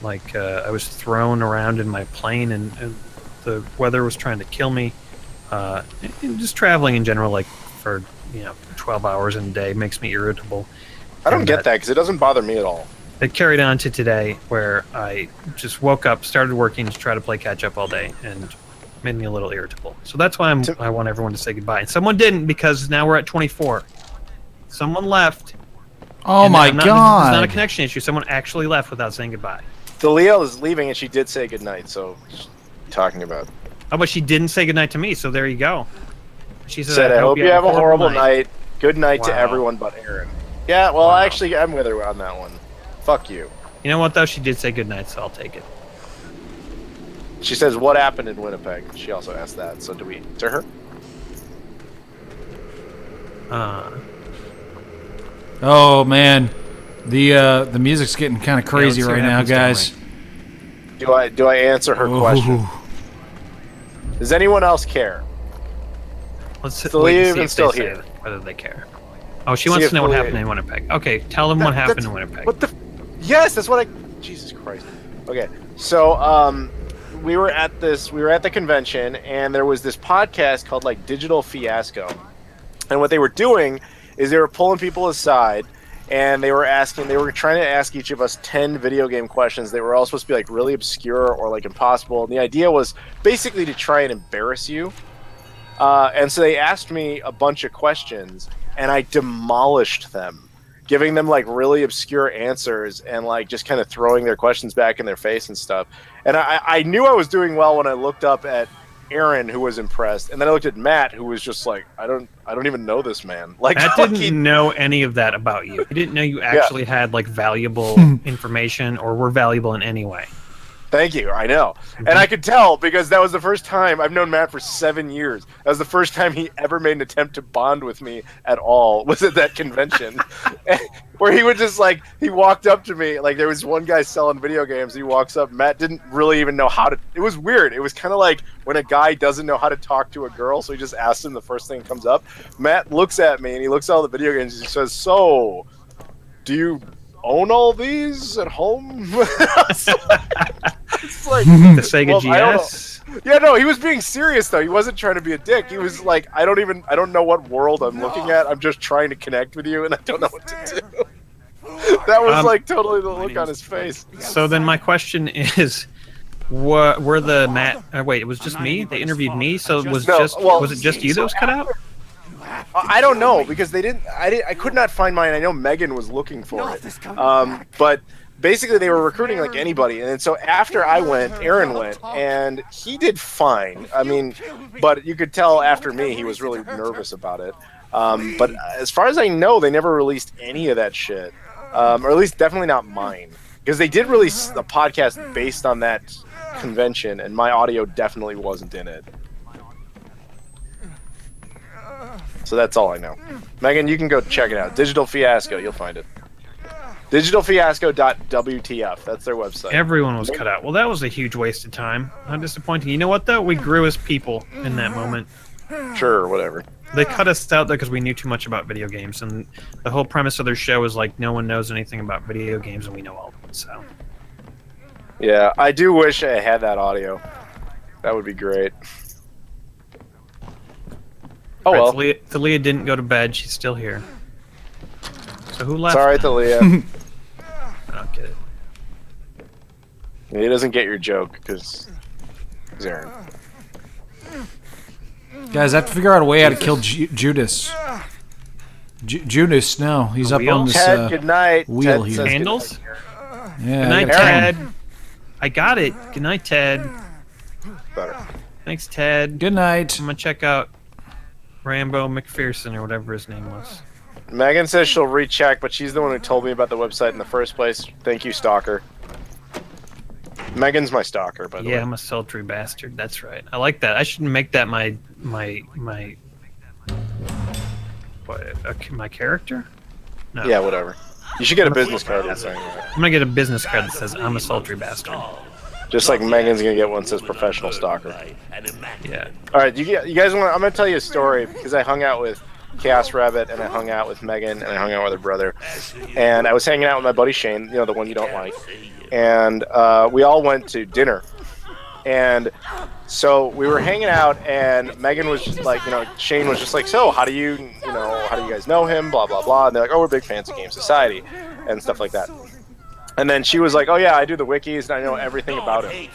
thrown around in my plane, and the weather was trying to kill me. And just traveling in general, like for 12 hours in a day, makes me irritable. I don't And get that because it doesn't bother me at all. It carried on to today, where I just woke up, started working to try to play catch up all day, and made me a little irritable. So that's why I want everyone to say goodbye. And someone didn't, because now we're at 24. Someone left. Oh and my It's not a god. connection issue. Someone actually left without saying goodbye. Deliel is leaving and she did say goodnight, so talking about. Oh, but she didn't say goodnight to me, so there you go. She Said, I hope you have a horrible night. Good night to Wow. everyone but Aaron. Yeah, well, Wow. actually, I'm with her on that one. Fuck you. You know what, though? She did say goodnight, so I'll take it. She says, what happened in Winnipeg? She also asked that, so do we to her? Oh man, the music's getting kind of crazy let's see right what now, happens, guys. Do I answer her question? Ooh. Does anyone else care? Let's Still wait and leave see and if still they say here. whether they care. Oh, she See wants if to know what we- happened in Winnipeg. Okay, tell them what happened in That's- Winnipeg. What the? Yes, that's what I. Jesus Christ. Okay, so we were at the convention, and there was this podcast called like Digital Fiasco, and what they were doing is they were pulling people aside, and they were trying to ask each of us 10 video game questions. They were all supposed to be like really obscure or like impossible, and the idea was basically to try and embarrass you. And so they asked me a bunch of questions, and I demolished them. giving them like really obscure answers and like just kind of throwing their questions back in their face and stuff. And I knew I was doing well when I looked up at Aaron, who was impressed, and then I looked at Matt, who was just like, I don't even know this man. Like, Matt didn't know any of that about you. He didn't know you actually had like valuable information or were valuable in any way. Thank you. I know. And I could tell because that was the first time. I've known Matt for 7 years. That was the first time he ever made an attempt to bond with me at all, was at that convention. Where he would just like, he walked up to me. Like, there was one guy selling video games. He walks up. Matt didn't really even know how to. It was weird. It was kind of like when a guy doesn't know how to talk to a girl. So he just asks him the first thing that comes up. Matt looks at me and he looks at all the video games. And he says, "So, do you own all these at home?" It's like The Sega GS. Yeah, no, he was being serious though. He wasn't trying to be a dick. He was like, I don't know what world I'm looking at. I'm just trying to connect with you, and I don't know what to do. That was like totally the look on his face. So then my question is, were the Matt? Wait, it was just me. They interviewed me, so it was was it just you that was cut out? I don't know because they didn't. I could not find mine. I know Megan was looking for it, but basically they were recruiting like anybody. And so after I went, Aaron went, and he did fine. I mean, but you could tell after me he was really nervous about it. But as far as I know, they never released any of that shit, or at least definitely not mine, because they did release a podcast based on that convention, and my audio definitely wasn't in it. So that's all I know. Megan, you can go check it out. Digital Fiasco, you'll find it. Digitalfiasco.wtf. That's their website. Everyone was cut out. Well, that was a huge waste of time. How disappointing. You know what, though? We grew as people in that moment. Sure, whatever. They cut us out, though, because we knew too much about video games. And the whole premise of their show is, like, no one knows anything about video games, and we know all of it, so. Yeah, I do wish I had that audio. That would be great. Oh, well. Thalia didn't go to bed. She's still here. So who left? Sorry, Thalia. I don't get it. He doesn't get your joke because Aaron. Guys, I have to figure out a way how to kill Judas. Judas, no, he's up on this Ted, good night. wheel Ted here. Handles? Yeah, Good night, I gotta kill him. Ted. I got it. Good night, Ted. Better. Thanks, Ted. Good night. I'm gonna check out Rambo McPherson or whatever his name was. Megan says she'll recheck, but she's the one who told me about the website in the first place. Thank you, stalker. Megan's my stalker, by the way. Yeah, I'm a sultry bastard. That's right. I like that. I should make that my character. No. Yeah, whatever. You should get a business card and saying that. I'm gonna get a business card that says I'm a sultry bastard. Just like Megan's gonna get one that says professional stalker. Yeah. All right, you guys want? I'm gonna tell you a story because I hung out with Chaos Rabbit and I hung out with Megan and I hung out with her brother, and I was hanging out with my buddy Shane, you know, the one you don't like, and we all went to dinner, and so we were hanging out, and Megan was just like, you know, Shane was just like, so how do you guys know him? Blah blah blah, and they're like, oh, we're big fans of Game Society, and stuff like that. And then she was like, oh yeah, I do the wikis and I know everything about him.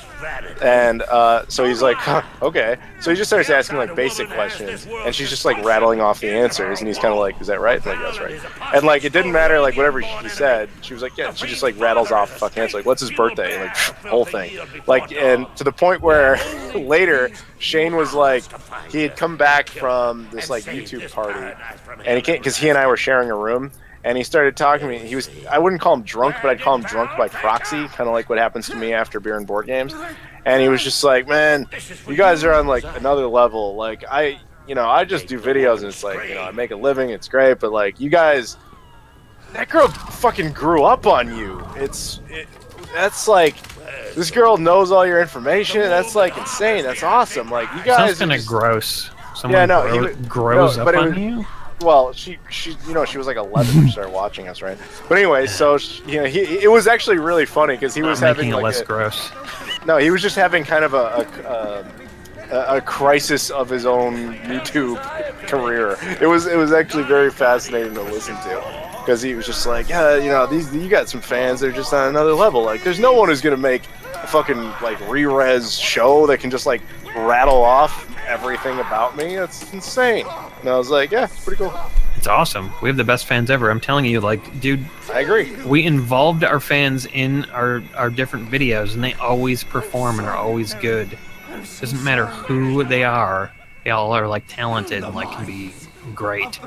And so he's like, huh, okay. So he just starts asking like basic questions, and she's just like rattling off the answers, and he's kind of like, is that right? I'm like, that's right. And like it didn't matter like whatever he said. She was like, yeah. She just like rattles off the fucking answer, like what's his birthday, and like whole thing. Like, and to the point where later Shane was like, he had come back from this like YouTube party, and he can't because he and I were sharing a room. And he started talking to me. I wouldn't call him drunk, but I'd call him drunk by proxy, kind of like what happens to me after beer and board games. And he was just like, man, you guys are on like another level. Like I just do videos and it's like, you know, I make a living. It's great. But like you guys, that girl fucking grew up on you. That's like, this girl knows all your information. That's like insane. That's awesome. Like you guys. Sounds kind of gross. Someone grows up on you? Well, she you know, she was like 11 when she started watching us, right? But anyway, so you know, it was actually really funny because he was having like less gross. No, he was just having kind of a crisis of his own YouTube career. It was actually very fascinating to listen to because he was just like, yeah, you know, you got some fans. They're just on another level. Like, there's no one who's gonna make a fucking like re-res show that can just like rattle off everything about me. That's insane. And I was like, yeah, it's pretty cool. It's awesome. We have the best fans ever. I'm telling you, like, dude, I agree. we involved our fans in our different videos, and they always perform and are always good. Doesn't matter who they are. They all are like talented and like can be great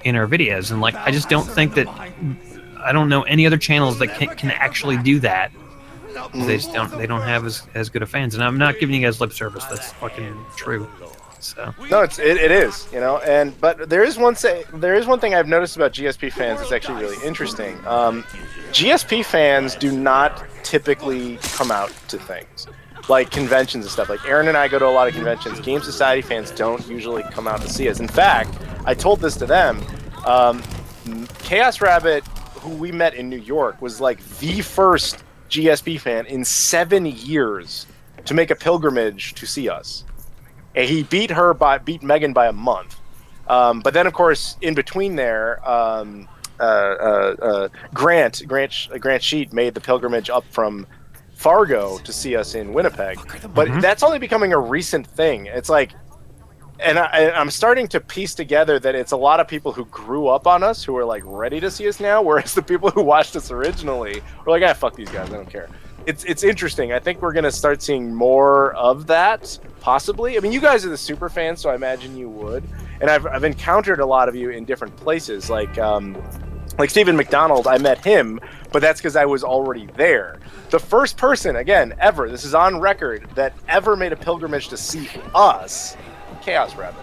in our videos. And like, I just don't think that I don't know any other channels that can actually do that. They just don't. They don't have as good of fans. And I'm not giving you guys lip service. That's fucking true. So No, it is, you know, but there is one thing I've noticed about GSP fans that's actually really interesting. GSP fans do not typically come out to things like conventions and stuff. Like Aaron and I go to a lot of conventions. Game Society fans don't usually come out to see us. In fact, I told this to them. Chaos Rabbit, who we met in New York, was like the first GSP fan in 7 years to make a pilgrimage to see us. And he beat Megan by a month. But then, of course, in between there, Grant Sheet made the pilgrimage up from Fargo to see us in Winnipeg. But that's only becoming a recent thing. It's like, and I'm starting to piece together that it's a lot of people who grew up on us who are like ready to see us now, whereas the people who watched us originally were like, fuck these guys, I don't care. It's interesting. I think we're going to start seeing more of that, possibly. I mean, you guys are the super fans, so I imagine you would. And I've encountered a lot of you in different places, like Stephen McDonald. I met him, but that's because I was already there. The first person, again, ever, this is on record, that ever made a pilgrimage to see us, Chaos Rabbit.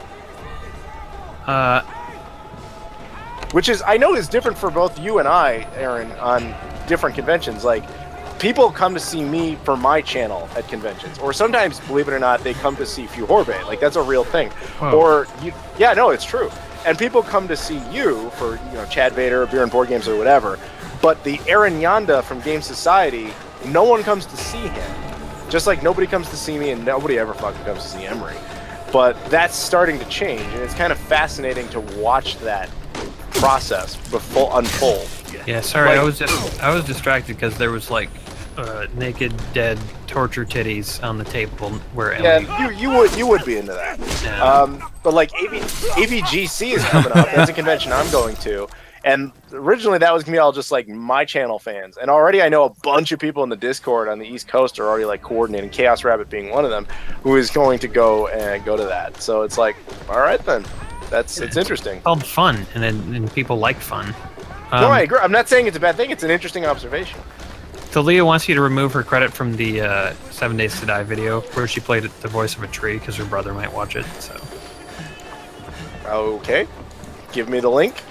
Which is, I know, is different for both you and I, Aaron, on different conventions. Like, people come to see me for my channel at conventions, or sometimes, believe it or not, they come to see Fuhorbe. Like, that's a real thing. Whoa. Or yeah, no, it's true. And people come to see you for, you know, Chad Vader, Beer and Board Games, or whatever. But the Aaron Yanda from Game Society, no one comes to see him. Just like nobody comes to see me, and nobody ever fucking comes to see Emery. But that's starting to change, and it's kind of fascinating to watch that process unfold. yeah, sorry, Like- I was distracted because there was like naked, dead, torture titties on the table where Emily. Yeah, you would be into that. Yeah. But like AVGC is coming up. That's a convention I'm going to. And originally that was gonna be all just like my channel fans. And already I know a bunch of people in the Discord on the East Coast are already like coordinating, Chaos Rabbit being one of them, who is going to go to that. So it's like, all right then. It's interesting. It's called fun, and people like fun. No, I agree. I'm not saying it's a bad thing. It's an interesting observation. Thalia wants you to remove her credit from the 7 Days to Die video where she played the voice of a tree because her brother might watch it. So Okay. Give me the link.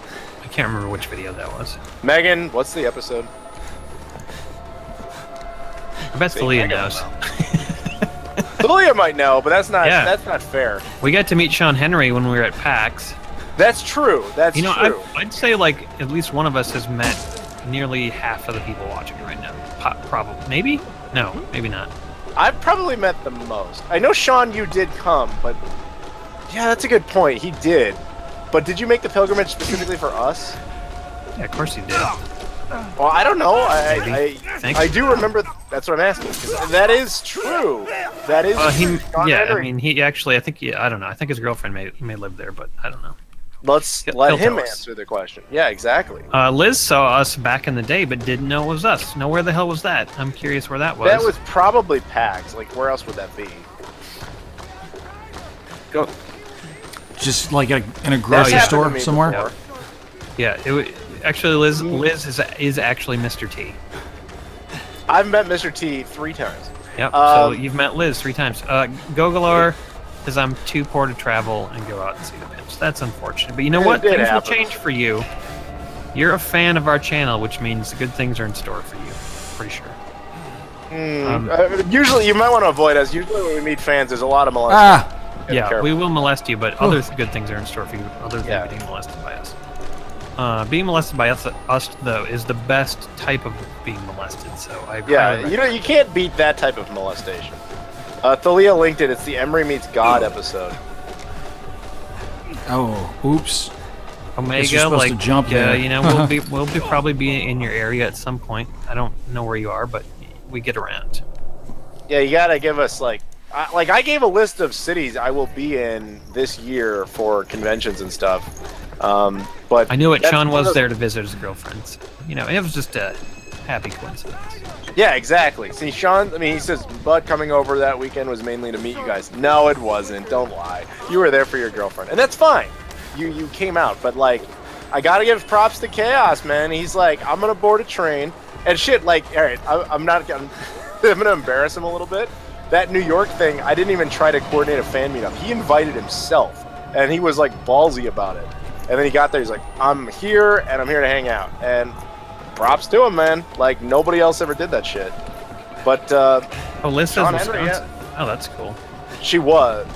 I can't remember which video that was. Megan, what's the episode? I bet See, Thalia Megan knows. Thalia might know, but that's not Yeah. that's not fair. We got to meet Sean Henry when we were at PAX. That's true. That's You know, true. I'd say like at least one of us has met nearly half of the people watching right now. Probably. Maybe? No, maybe not. I've probably met the most. I know, Sean, you did come, but yeah, that's a good point. He did. But did you make the pilgrimage specifically for us? Yeah, of course you did. Well, I don't know. Thanks. I do remember. That's what I'm asking. 'Cause that is true. That is true. Sean yeah, Henry. I mean, he actually, I don't know. I think his girlfriend may live there, but I don't know. Let's He'll let him tell us. answer the question. Yeah, exactly. Liz saw us back in the day, but didn't know it was us. Now, where the hell was that? I'm curious where that was. That was probably PAX. Like, where else would that be? Go. Just like in a grocery happened to store me somewhere. before. Yeah, actually, Liz is actually Mr. T. I've met Mr. T 3 times. Yep. So you've met Liz 3 times. Gogalore, because I'm too poor to travel and go out and see the pimps. That's unfortunate. But you know what? It Things will happens. change for you. You're a fan of our channel, which means good things are in store for you. Pretty sure. Usually, you might want to avoid us. Usually, when we meet fans, there's a lot of molesting. Ah, Gotta be Yeah, careful. we will molest you, but other good things are in store for you, other than Yeah. being molested by us. Being molested by us, though, is the best type of being molested. So I Yeah, highly you know, you can't beat that type of molestation. Thalia linked it. It's the Emery Meets God episode. oh, oops. Omega, you're supposed like, to jump there. you know, we'll probably be in your area at some point. I don't know where you are, but we get around. Yeah, you gotta give us like I gave a list of cities I will be in this year for conventions and stuff. But I knew it. that's- Sean was there to visit his girlfriend. So, it was just a happy coincidence. Yeah, exactly. See, Sean, he says, Bud coming over that weekend was mainly to meet you guys. No, it wasn't. Don't lie. You were there for your girlfriend. And that's fine. You came out. But, like, I got to give props to Chaos, man. He's like, I'm going to board a train. And shit, like, all right, I'm going to embarrass him a little bit. That New York thing, I didn't even try to coordinate a fan meetup. He invited himself. And he was, like, ballsy about it. And then he got there. He's like, I'm here, and I'm here to hang out. And props to him, man. Like, nobody else ever did that shit. But, Liz says Sean Wisconsin. Henry, Oh, that's cool.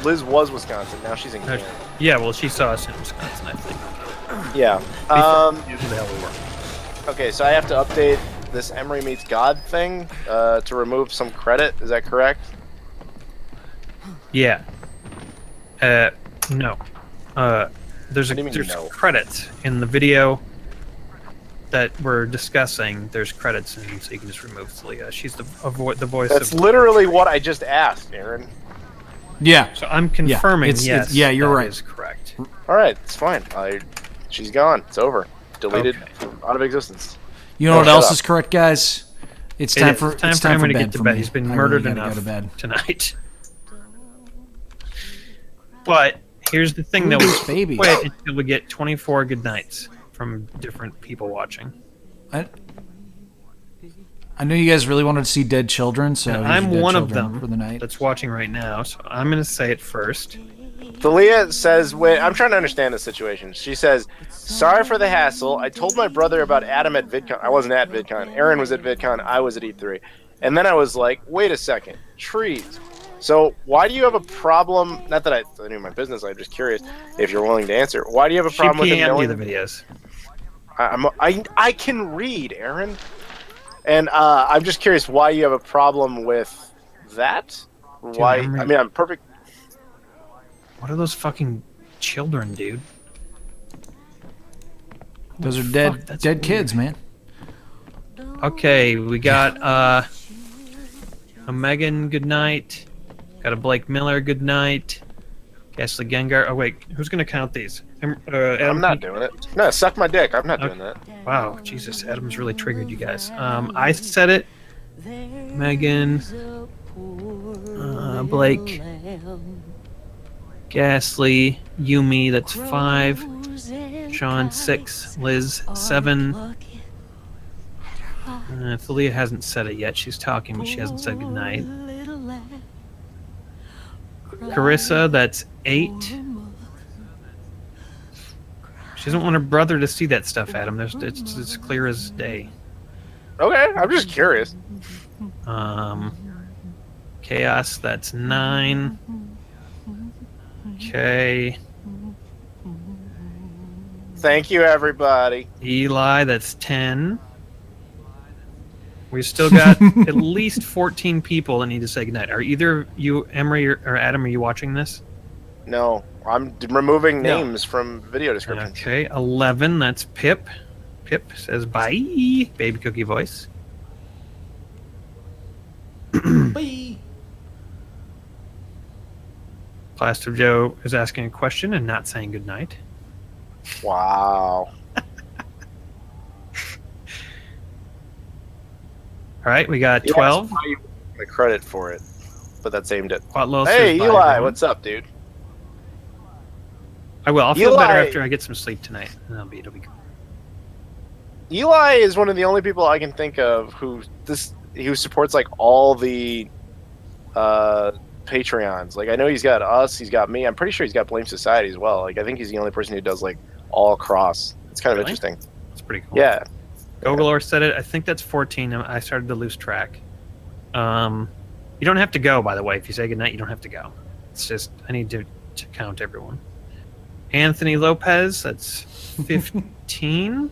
Liz was Wisconsin. Now she's in Canada. Yeah, well, she saw us in Wisconsin, I think. Yeah. Who the hell we were. Okay, so I have to update this Emery Meets God thing to remove some credit. Is that correct? Yeah. No. There's What do you mean no? credits in the video that we're discussing. There's credits, and so you can just remove Thalia. She's the voice That's of. literally what I just asked, Aaron. Yeah. So I'm confirming. It's- Yes. you're right. That is correct. All right, it's fine. She's gone. It's over. Deleted Okay. out of existence. You know what shut else up. is correct, guys? It's time for Henry to get to for bed. me. He's been I really murdered gotta enough go to bed. tonight. But here's the thing, though. Ooh, baby. Wait until we get 24 good nights from different people watching. I know you guys really wanted to see dead children, so And here's I'm your dead one of children them for the night. that's watching right now, so I'm going to say it first. Thalia says, wait, I'm trying to understand the situation. She says, sorry for the hassle. I told my brother about Adam at VidCon. I wasn't at VidCon. Aaron was at VidCon. I was at E3. And then I was like, wait a second. Trees. So why do you have a problem? Not that I knew my business. I'm just curious if you're willing to answer. Why do you have a She problem with him PM'd knowing? you the videos. I can read, Aaron. And I'm just curious why you have a problem with that. Why? Dude, I mean, I'm perfect. What are those fucking children, dude? Those are Fuck, dead that's dead weird. kids, man. Okay, we got a Megan, good night. Got a Blake Miller, good night. Gasly Gengar. Oh, wait, who's going to count these? Adam, I'm not doing it. No, suck my dick. I'm not doing that. Wow, Jesus, Adam's really triggered you guys. I said it. Megan, Blake, Gasly, Yumi, that's 5. Sean, 6. Liz, 7. Thalia hasn't said it yet. She's talking, but she hasn't said goodnight. Carissa, that's 8. She doesn't want her brother to see that stuff, Adam. It's clear as day. Okay, I'm just curious. Chaos, that's 9. Okay. Thank you, everybody. Eli, that's 10. We still got at least 14 people that need to say goodnight. Are either you, Emery, or Adam, are you watching this? No, I'm removing No. names from video descriptions. Okay, 11, that's Pip. Pip says bye, baby cookie voice. Bye. Plaster Joe is asking a question and not saying goodnight. Wow. All right, we got 12. Yes, you get the credit for it, but that's aimed at. Quatlo Hey, says bye, Eli, everyone. what's up, dude? I will. I'll feel better Eli- after I get some sleep tonight. And it'll be good. Eli is one of the only people I can think of who supports like all the Patreons. Like I know he's got us, he's got me. I'm pretty sure he's got Blame Society as well. Like I think he's the only person who does like all cross. It's kind of Really? interesting. It's pretty cool. Yeah. Gogolor said it. I think that's 14. I started to lose track. You don't have to go, by the way. If you say goodnight, you don't have to go. It's just, I need to count everyone. Anthony Lopez, that's 15.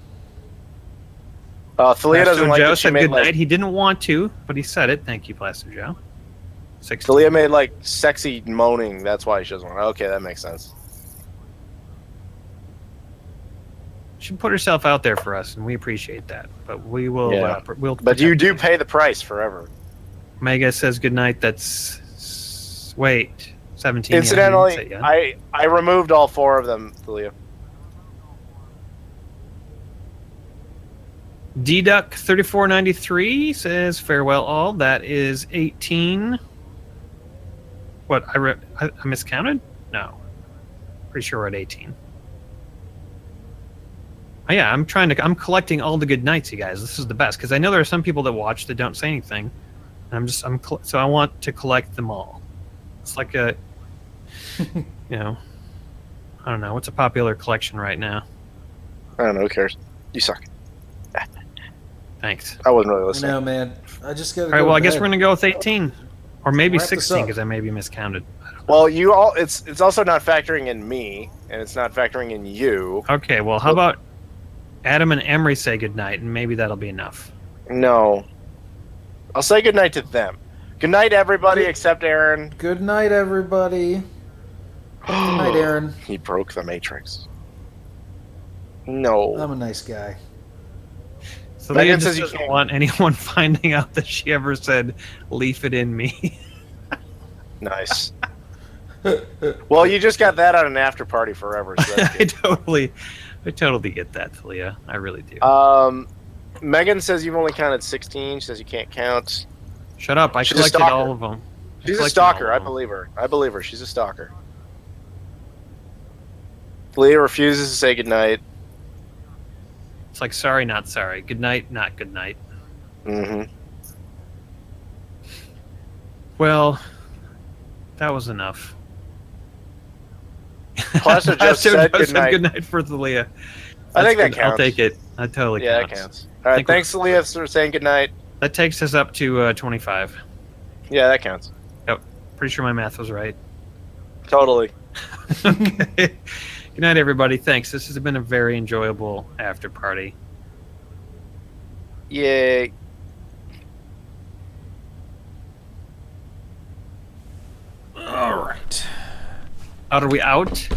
Thalia Plaster doesn't like Joe that she said made goodnight. like, He didn't want to, but he said it. Thank you, Plaster Joe. 16. Thalia made like sexy moaning. That's why she doesn't want. Okay, that makes sense. She put herself out there for us, and we appreciate that. But we will. Yeah. We'll But you protect do you. pay the price forever. Mega says goodnight. That's wait 17. Incidentally, yeah, I didn't say it yet. I removed all 4 of them, Thalia. Deduck3493 says farewell all. That is 18. What I miscounted? No, pretty sure we're at 18. Oh, yeah, I'm collecting all the good nights, you guys. This is the best because I know there are some people that watch that don't say anything. And so I want to collect them all. It's like a, I don't know. What's a popular collection right now? I don't know. Who cares? You suck. Thanks. I wasn't really listening. No, man. I just got. All right. Well, I guess we're gonna go with 18, or maybe Wrap this 16 up. because I may be miscounted. Well, it's also not factoring in me, and it's not factoring in you. Okay. Well, how about Adam and Emery say goodnight, and maybe that'll be enough. No. I'll say goodnight to them. Good night, everybody, except Aaron. Good night, everybody. Good night, Aaron. He broke the Matrix. No. I'm a nice guy. So Megan Leah just says you doesn't can't. want anyone finding out that she ever said "leaf it in me." Nice. Well, you just got that on an after party forever. So that's I good. totally get that, Leah. I really do. Megan says you've only counted 16. She says you can't count. Shut up! I she's a collected stalker. all of them. She's a stalker. I believe her. I believe her. She's a stalker. Leah refuses to say goodnight. It's like sorry, not sorry. Good night, not good night. Mm-hmm. Well, that was enough. Plaster just said goodnight. Good night for Leah. I think that That's good. counts. I'll take it. That totally Yeah, counts. that counts. All right, Think we- thanks, Leah, for saying goodnight. That takes us up to 25. Yeah, that counts. Yep. Pretty sure my math was right. Totally. Okay. Good night, everybody. Thanks. This has been a very enjoyable after party. Yay. All right. Are we out?